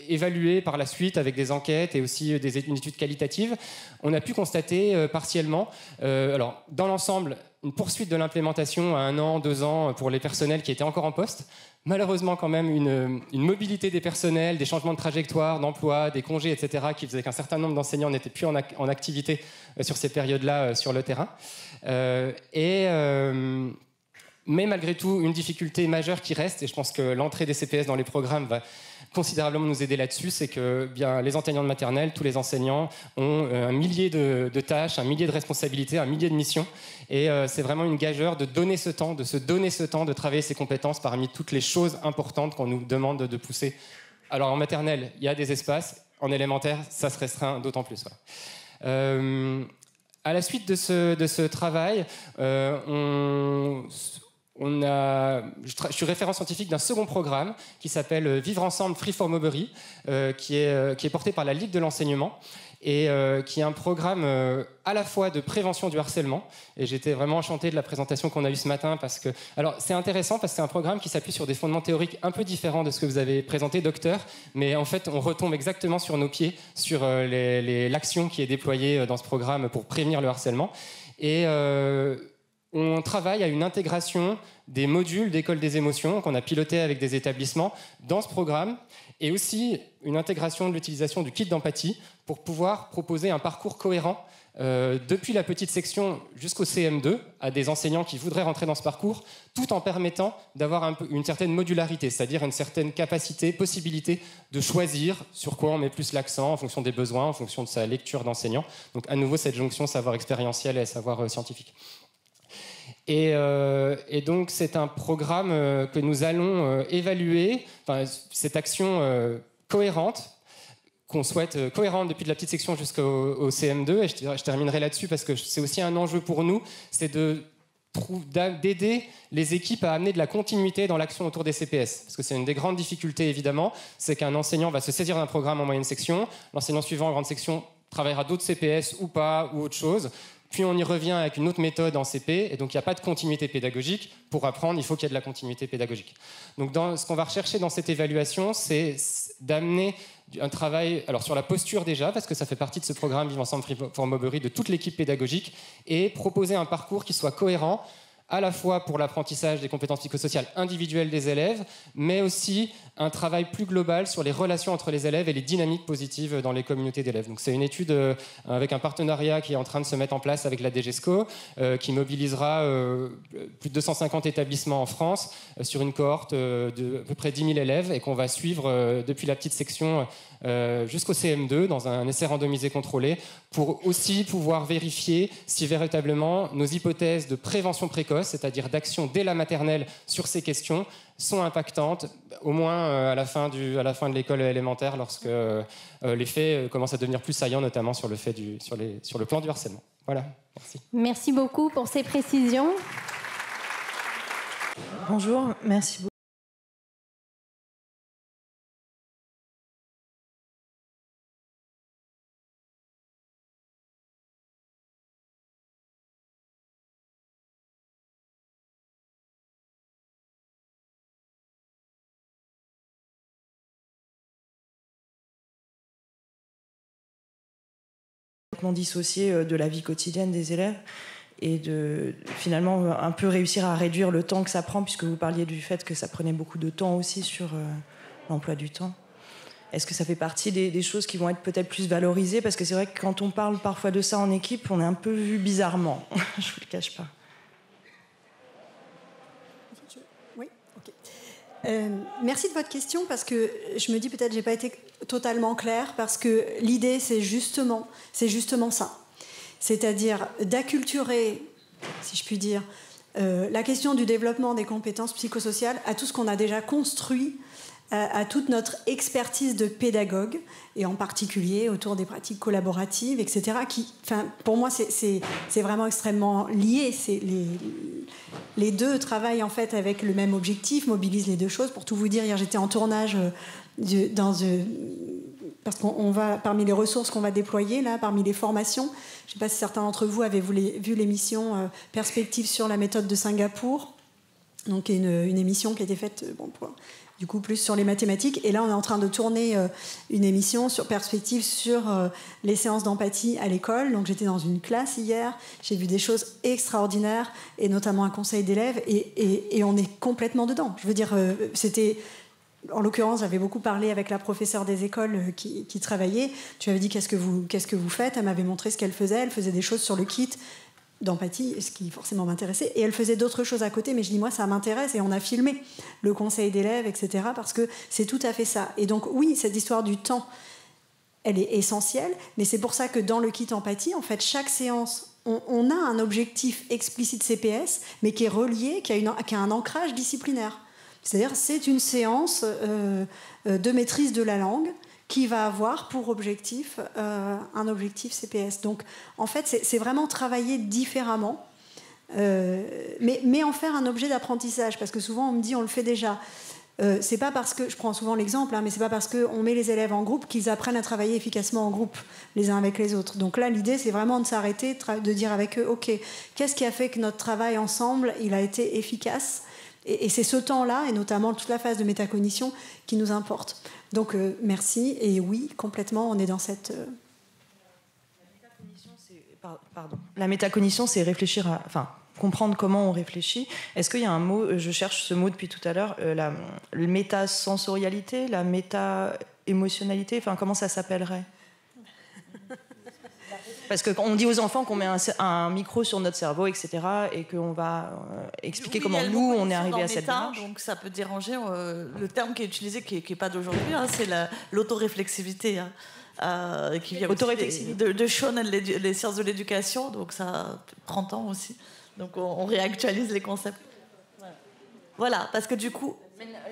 Speaker 5: évaluer par la suite avec des enquêtes et aussi une étude qualitative. On a pu constater partiellement, alors dans l'ensemble, une poursuite de l'implémentation à 1 an, 2 ans pour les personnels qui étaient encore en poste. Malheureusement quand même une mobilité des personnels, des changements de trajectoire, d'emploi, des congés, etc. qui faisaient qu'un certain nombre d'enseignants n'étaient plus en activité sur ces périodes-là sur le terrain. Mais malgré tout, une difficulté majeure qui reste, et je pense que l'entrée des CPS dans les programmes va considérablement nous aider là-dessus, c'est que bien, les enseignants de maternelle, tous les enseignants ont un millier de tâches, un millier de responsabilités, un millier de missions. Et c'est vraiment une gageure de donner ce temps, de se donner ce temps, de travailler ses compétences parmi toutes les choses importantes qu'on nous demande de pousser. Alors en maternelle, il y a des espaces. En élémentaire, ça se restreint d'autant plus. Voilà. À la suite de ce travail, je suis référent scientifique d'un second programme qui s'appelle Vivre ensemble Free for Mobbery, qui est porté par la Ligue de l'enseignement et qui est un programme à la fois de prévention du harcèlement. Et j'étais vraiment enchanté de la présentation qu'on a eue ce matin parce que, alors c'est intéressant parce que c'est un programme qui s'appuie sur des fondements théoriques un peu différents de ce que vous avez présenté, docteur, mais en fait on retombe exactement sur nos pieds sur l'action qui est déployée dans ce programme pour prévenir le harcèlement. Et on travaille à une intégration des modules d'école des émotions qu'on a piloté avec des établissements dans ce programme et aussi une intégration de l'utilisation du kit d'empathie pour pouvoir proposer un parcours cohérent depuis la petite section jusqu'au CM2 à des enseignants qui voudraient rentrer dans ce parcours, tout en permettant d'avoir une certaine modularité, c'est-à-dire une certaine capacité, possibilité de choisir sur quoi on met plus l'accent en fonction des besoins, en fonction de sa lecture d'enseignant. Donc à nouveau cette jonction savoir expérientiel et savoir scientifique. Et donc c'est un programme que nous allons évaluer, cette action cohérente, qu'on souhaite cohérente depuis de la petite section jusqu'au CM2, et je terminerai là-dessus parce que c'est aussi un enjeu pour nous, c'est d'aider les équipes à amener de la continuité dans l'action autour des CPS. Parce que c'est une des grandes difficultés, évidemment, c'est qu'un enseignant va se saisir d'un programme en moyenne section, l'enseignant suivant en grande section travaillera d'autres CPS ou pas, ou autre chose, puis on y revient avec une autre méthode en CP, et donc il n'y a pas de continuité pédagogique. Pour apprendre, il faut qu'il y ait de la continuité pédagogique. Donc ce qu'on va rechercher dans cette évaluation, c'est d'amener un travail sur la posture déjà, parce que ça fait partie de ce programme Vivre ensemble Free for Mobbery de toute l'équipe pédagogique, et proposer un parcours qui soit cohérent à la fois pour l'apprentissage des compétences psychosociales individuelles des élèves, mais aussi un travail plus global sur les relations entre les élèves et les dynamiques positives dans les communautés d'élèves. Donc c'est une étude avec un partenariat qui est en train de se mettre en place avec la DGESCO, qui mobilisera plus de 250 établissements en France sur une cohorte de à peu près 10 000 élèves et qu'on va suivre depuis la petite section jusqu'au CM2 dans un essai randomisé contrôlé pour aussi pouvoir vérifier si véritablement nos hypothèses de prévention précoce, c'est-à-dire d'action dès la maternelle sur ces questions, sont impactantes, au moins à la fin de l'école élémentaire, lorsque les faits commencent à devenir plus saillants, notamment sur le plan du harcèlement. Voilà, merci.
Speaker 1: Merci beaucoup pour ces précisions.
Speaker 6: Bonjour, merci beaucoup. Dissocier de la vie quotidienne des élèves et de finalement un peu réussir à réduire le temps que ça prend, puisque vous parliez du fait que ça prenait beaucoup de temps aussi sur l'emploi du temps. Est-ce que ça fait partie des choses qui vont être peut-être plus valorisées? Parce que c'est vrai que quand on parle parfois de ça en équipe, on est un peu vu bizarrement. Je vous le cache pas.
Speaker 4: Oui, ok. Merci de votre question, parce que je me dis peut-être que j'ai pas été totalement claire, parce que l'idée c'est justement ça, c'est-à-dire d'acculturer, si je puis dire, la question du développement des compétences psychosociales à tout ce qu'on a déjà construit, à toute notre expertise de pédagogue, et en particulier autour des pratiques collaboratives, etc. Qui, pour moi, c'est vraiment extrêmement lié. Les deux travaillent en fait avec le même objectif, mobilisent les deux choses. Pour tout vous dire, hier j'étais en tournage parce qu'on va, parmi les ressources qu'on va déployer, là, parmi les formations, je ne sais pas si certains d'entre vous avaient vu l'émission Perspective sur la méthode de Singapour, donc une émission qui a été faite du coup plus sur les mathématiques, et là on est en train de tourner une émission sur Perspective sur les séances d'empathie à l'école. Donc j'étais dans une classe hier, j'ai vu des choses extraordinaires, et notamment un conseil d'élèves, et on est complètement dedans. Je veux dire, c'était... En l'occurrence, j'avais beaucoup parlé avec la professeure des écoles qui travaillait. Tu avais dit qu'est-ce que vous faites. Elle m'avait montré ce qu'elle faisait. Elle faisait des choses sur le kit d'empathie, ce qui forcément m'intéressait. Et elle faisait d'autres choses à côté, mais je dis, moi, ça m'intéresse. Et on a filmé le conseil d'élèves, etc., parce que c'est tout à fait ça. Et donc, oui, cette histoire du temps, elle est essentielle, mais c'est pour ça que dans le kit empathie, en fait, chaque séance, on a un objectif explicite CPS, mais qui est relié, qui a un ancrage disciplinaire. C'est-à-dire, c'est une séance de maîtrise de la langue qui va avoir pour objectif un objectif CPS. Donc, en fait, c'est vraiment travailler différemment, mais en faire un objet d'apprentissage. Parce que souvent, on me dit, on le fait déjà. C'est pas parce que, je prends souvent l'exemple, mais c'est pas parce qu'on met les élèves en groupe qu'ils apprennent à travailler efficacement en groupe, les uns avec les autres. Donc là, l'idée, c'est vraiment de s'arrêter, de dire avec eux, OK, qu'est-ce qui a fait que notre travail ensemble, il a été efficace ? Et c'est ce temps-là, et notamment toute la phase de métacognition, qui nous importe. Donc, merci. Et oui, complètement, on est dans cette...
Speaker 6: La métacognition, c'est réfléchir à... Enfin, comprendre comment on réfléchit. Est-ce qu'il y a un mot, je cherche ce mot depuis tout à l'heure, la métasensorialité, la méta-émotionnalité, enfin, comment ça s'appellerait ? Parce qu'on dit aux enfants qu'on met un micro sur notre cerveau, etc., et qu'on va expliquer comment nous, on est arrivé à cette démarche.
Speaker 3: Donc ça peut déranger. Le terme qui est utilisé, qui n'est pas d'aujourd'hui, c'est l'autoréflexivité. Qui vient de Schoen, les sciences de l'éducation. Donc ça prend temps aussi. Donc on réactualise les concepts. Voilà, parce que du coup...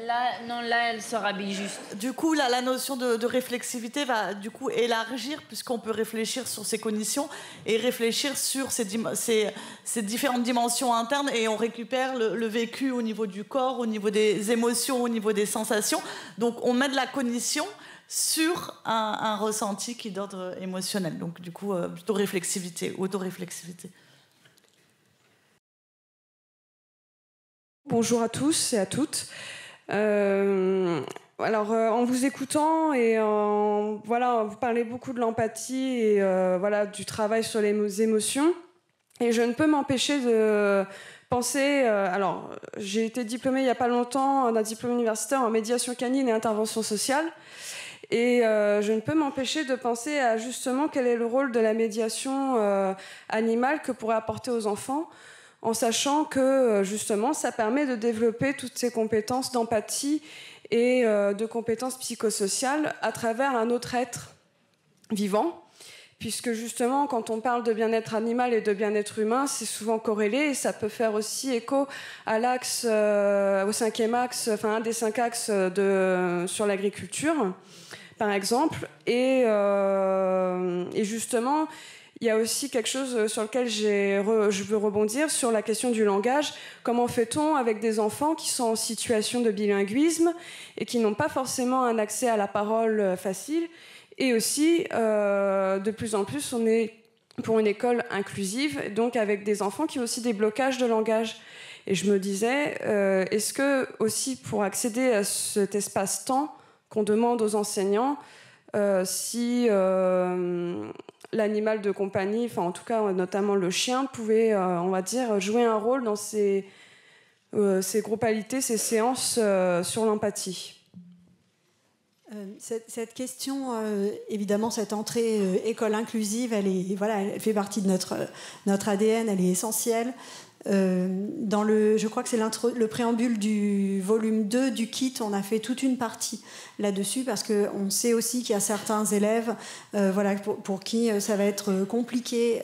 Speaker 7: Là, elle se rhabille juste.
Speaker 3: Du coup, la notion de réflexivité va du coup élargir, puisqu'on peut réfléchir sur ces cognitions et réfléchir sur ces différentes dimensions internes, et on récupère le vécu au niveau du corps, au niveau des émotions, au niveau des sensations. Donc, on met de la cognition sur un ressenti qui est d'ordre émotionnel. Donc, du coup, plutôt réflexivité, autoréflexivité.
Speaker 8: Bonjour à tous et à toutes. Alors, en vous écoutant et vous parlez beaucoup de l'empathie et du travail sur les émotions. Et je ne peux m'empêcher de penser... alors, j'ai été diplômée il n'y a pas longtemps d'un diplôme universitaire en médiation canine et intervention sociale. Et je ne peux m'empêcher de penser à justement quel est le rôle de la médiation animale que pourrait apporter aux enfants, en sachant que justement ça permet de développer toutes ces compétences d'empathie et de compétences psychosociales à travers un autre être vivant, puisque justement quand on parle de bien-être animal et de bien-être humain, c'est souvent corrélé et ça peut faire aussi écho à l'axe, au 5e axe, enfin un des 5 axes sur l'agriculture, par exemple. Et justement, il y a aussi quelque chose sur lequel je veux rebondir, sur la question du langage. Comment fait-on avec des enfants qui sont en situation de bilinguisme et qui n'ont pas forcément un accès à la parole facile? Et aussi, de plus en plus, on est pour une école inclusive, donc avec des enfants qui ont aussi des blocages de langage. Et je me disais, est-ce que aussi pour accéder à cet espace-temps qu'on demande aux enseignants, si l'animal de compagnie, enfin en tout cas notamment le chien, pouvait, on va dire, jouer un rôle dans ces groupalités, ces séances sur l'empathie.
Speaker 4: Cette question, évidemment, cette entrée école inclusive, elle fait partie de notre ADN, elle est essentielle. Je crois que c'est le préambule du volume 2 du kit, on a fait toute une partie là-dessus parce qu'on sait aussi qu'il y a certains élèves pour qui ça va être compliqué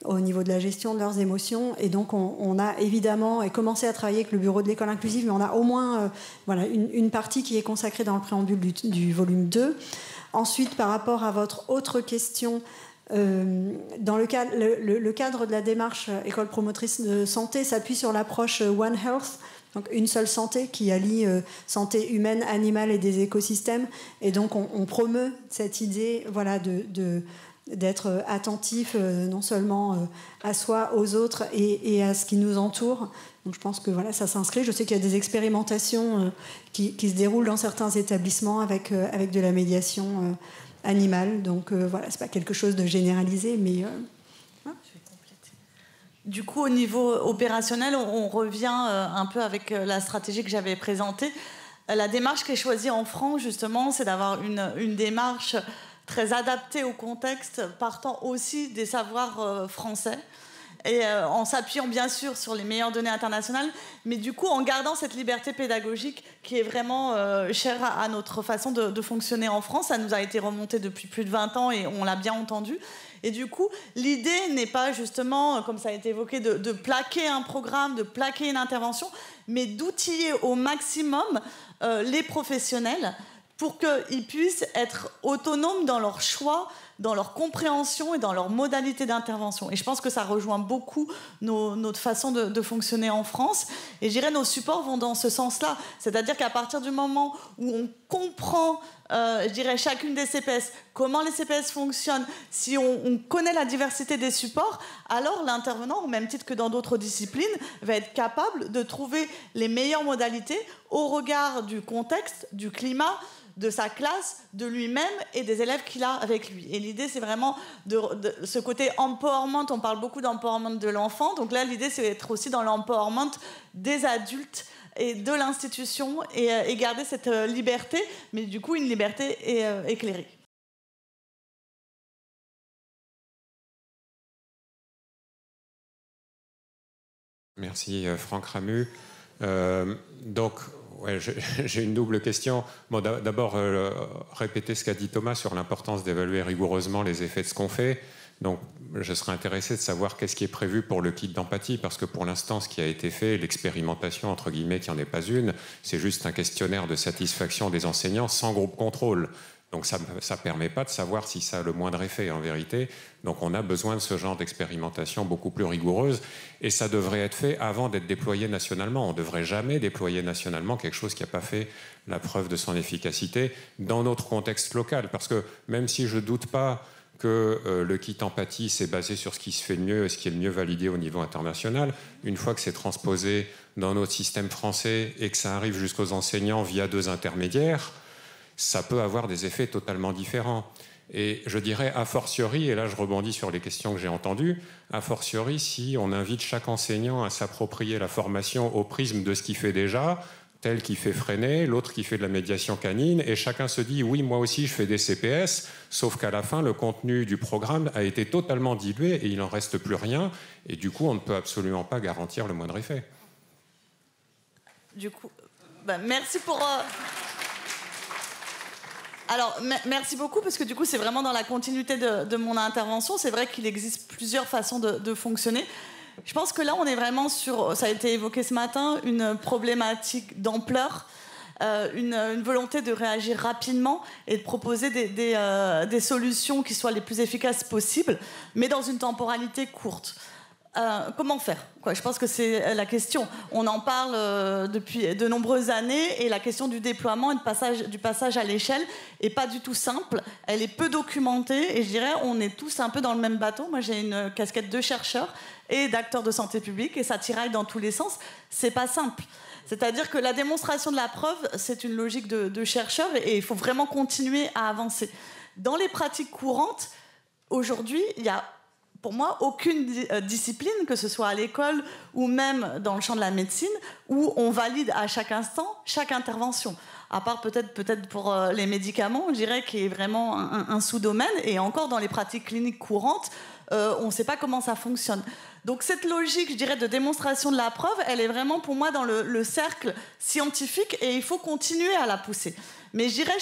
Speaker 4: au niveau de la gestion de leurs émotions, et donc on a évidemment commencé à travailler avec le bureau de l'école inclusive, mais on a au moins une partie qui est consacrée dans le préambule du volume 2. Ensuite, par rapport à votre autre question, dans le cadre de la démarche école promotrice de santé s'appuie sur l'approche One Health, donc une seule santé qui allie santé humaine, animale et des écosystèmes, et donc on promeut cette idée d'être attentif non seulement à soi, aux autres et à ce qui nous entoure. Donc je pense que ça s'inscrit. Je sais qu'il y a des expérimentations qui se déroulent dans certains établissements avec de la médiation animale. Donc c'est pas quelque chose de généralisé, mais...
Speaker 3: Je vais compléter. Du coup, au niveau opérationnel, on revient un peu avec la stratégie que j'avais présentée. La démarche qui est choisie en France, justement, c'est d'avoir une démarche très adapté au contexte, partant aussi des savoirs français, et en s'appuyant bien sûr sur les meilleures données internationales, mais du coup en gardant cette liberté pédagogique qui est vraiment chère à notre façon de fonctionner en France. Ça nous a été remonté depuis plus de 20 ans et on l'a bien entendu. Et du coup, l'idée n'est pas justement, comme ça a été évoqué, de plaquer un programme, de plaquer une intervention, mais d'outiller au maximum les professionnels pour qu'ils puissent être autonomes dans leur choix, dans leur compréhension et dans leur modalité d'intervention. Et je pense que ça rejoint beaucoup notre façon de fonctionner en France. Et je dirais nos supports vont dans ce sens-là. C'est-à-dire qu'à partir du moment où on comprend, je dirais, chacune des CPS, comment les CPS fonctionnent, si on connaît la diversité des supports, alors l'intervenant, au même titre que dans d'autres disciplines, va être capable de trouver les meilleures modalités au regard du contexte, du climat, de sa classe, de lui-même et des élèves qu'il a avec lui. Et l'idée, c'est vraiment de ce côté empowerment. On parle beaucoup d'empowerment de l'enfant. Donc là, l'idée, c'est d'être aussi dans l'empowerment des adultes et de l'institution et garder cette liberté, mais du coup, une liberté éclairée.
Speaker 9: Merci, Franck Ramu. Ouais, j'ai une double question. Bon, d'abord, répéter ce qu'a dit Thomas sur l'importance d'évaluer rigoureusement les effets de ce qu'on fait. Donc, je serais intéressé de savoir qu'est-ce qui est prévu pour le kit d'empathie, parce que pour l'instant, ce qui a été fait, l'expérimentation, entre guillemets, qui n'en est pas une, c'est juste un questionnaire de satisfaction des enseignants sans groupe contrôle. Donc ça ne permet pas de savoir si ça a le moindre effet en vérité. Donc on a besoin de ce genre d'expérimentation beaucoup plus rigoureuse et ça devrait être fait avant d'être déployé nationalement. On ne devrait jamais déployer nationalement quelque chose qui n'a pas fait la preuve de son efficacité dans notre contexte local. Parce que même si je ne doute pas que le kit empathie c'est basé sur ce qui se fait de mieux et ce qui est le mieux validé au niveau international, une fois que c'est transposé dans notre système français et que ça arrive jusqu'aux enseignants via 2 intermédiaires, ça peut avoir des effets totalement différents. Et je dirais a fortiori, et là je rebondis sur les questions que j'ai entendues, a fortiori si on invite chaque enseignant à s'approprier la formation au prisme de ce qu'il fait déjà, tel qui fait freiner, l'autre qui fait de la médiation canine, et chacun se dit oui, moi aussi je fais des CPS, sauf qu'à la fin le contenu du programme a été totalement dilué et il n'en reste plus rien, et du coup on ne peut absolument pas garantir le moindre effet.
Speaker 3: Du coup, merci pour... Alors, merci beaucoup, parce que du coup, c'est vraiment dans la continuité de mon intervention. C'est vrai qu'il existe plusieurs façons de fonctionner. Je pense que là, on est vraiment sur, ça a été évoqué ce matin, une problématique d'ampleur, une volonté de réagir rapidement et de proposer des solutions qui soient les plus efficaces possibles, mais dans une temporalité courte. Comment faire, quoi? Je pense que c'est la question. On en parle depuis de nombreuses années et la question du déploiement et du passage à l'échelle n'est pas du tout simple. Elle est peu documentée et je dirais on est tous un peu dans le même bateau. Moi, j'ai une casquette de chercheur et d'acteur de santé publique et ça tiraille dans tous les sens. C'est pas simple. C'est-à-dire que la démonstration de la preuve, c'est une logique de chercheur et il faut vraiment continuer à avancer. Dans les pratiques courantes, aujourd'hui, il y a pour moi, aucune discipline, que ce soit à l'école ou même dans le champ de la médecine, où on valide à chaque instant chaque intervention. À part peut-être pour les médicaments, je dirais qu'il est vraiment un sous-domaine. Et encore dans les pratiques cliniques courantes, on ne sait pas comment ça fonctionne. Donc cette logique, je dirais, de démonstration de la preuve, elle est vraiment pour moi dans le cercle scientifique et il faut continuer à la pousser. Mais je dirais,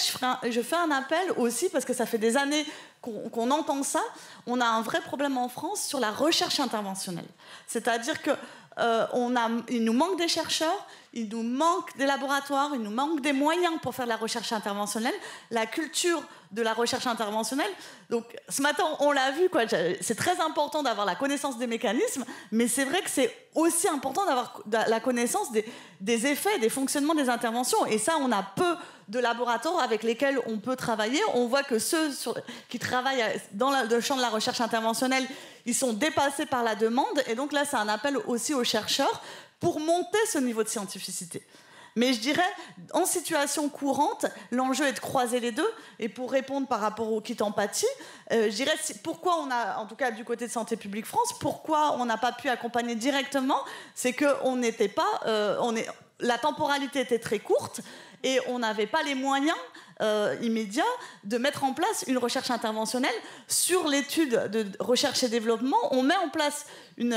Speaker 3: je fais un appel aussi, parce que ça fait des années qu'on entend ça, on a un vrai problème en France sur la recherche interventionnelle. C'est-à-dire qu'il nous manque des chercheurs, il nous manque des laboratoires, il nous manque des moyens pour faire de la recherche interventionnelle, la culture de la recherche interventionnelle. Donc ce matin, on l'a vu, quoi, c'est très important d'avoir la connaissance des mécanismes, mais c'est vrai que c'est aussi important d'avoir la connaissance des effets, des fonctionnements des interventions. Et ça, on a peu de laboratoires avec lesquels on peut travailler. On voit que ceux qui travaillent dans le champ de la recherche interventionnelle, ils sont dépassés par la demande. Et donc là, c'est un appel aussi aux chercheurs pour monter ce niveau de scientificité. Mais je dirais, en situation courante, l'enjeu est de croiser les deux. Et pour répondre par rapport au kit empathie, je dirais, pourquoi on a, en tout cas du côté de Santé publique France, pourquoi on n'a pas pu accompagner directement, c'est qu'on n'était pas... la temporalité était très courte et on n'avait pas les moyens immédiats de mettre en place une recherche interventionnelle sur l'étude de recherche et développement. On met en place une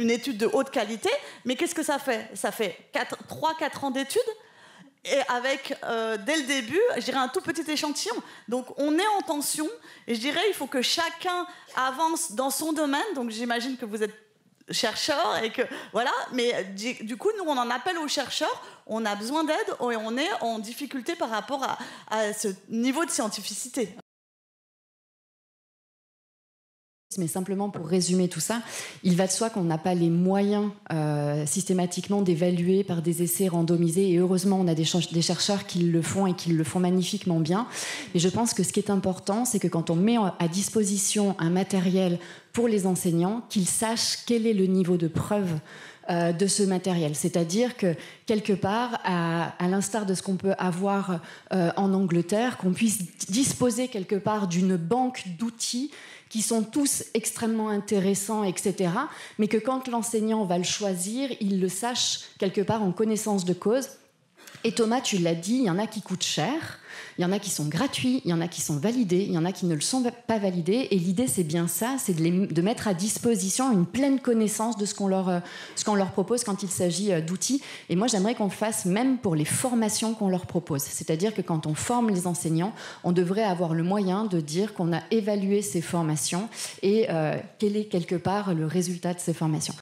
Speaker 3: étude de haute qualité, mais qu'est-ce que ça fait? Ça fait 3-4 ans d'études et avec, dès le début, je dirais un tout petit échantillon. Donc on est en tension et je dirais il faut que chacun avance dans son domaine. Donc j'imagine que vous êtes chercheurs et que voilà, mais du coup nous on en appelle aux chercheurs, on a besoin d'aide et on est en difficulté par rapport à ce niveau de scientificité.
Speaker 10: Mais simplement pour résumer tout ça, il va de soi qu'on n'a pas les moyens systématiquement d'évaluer par des essais randomisés, et heureusement on a des chercheurs qui le font et qui le font magnifiquement bien. Mais je pense que ce qui est important, c'est que quand on met à disposition un matériel pour les enseignants, qu'ils sachent quel est le niveau de preuve de ce matériel. C'est-à-dire que, quelque part, à l'instar de ce qu'on peut avoir en Angleterre, qu'on puisse disposer quelque part d'une banque d'outils qui sont tous extrêmement intéressants, etc., mais que quand l'enseignant va le choisir, il le sache quelque part en connaissance de cause. Et Thomas, tu l'as dit, il y en a qui coûtent cher, il y en a qui sont gratuits, il y en a qui sont validés, il y en a qui ne le sont pas validés. Et l'idée, c'est bien ça, c'est de mettre à disposition une pleine connaissance de ce qu'on leur propose quand il s'agit d'outils. Et moi, j'aimerais qu'on le fasse même pour les formations qu'on leur propose. C'est-à-dire que quand on forme les enseignants, on devrait avoir le moyen de dire qu'on a évalué ces formations et quel est quelque part le résultat de ces formations.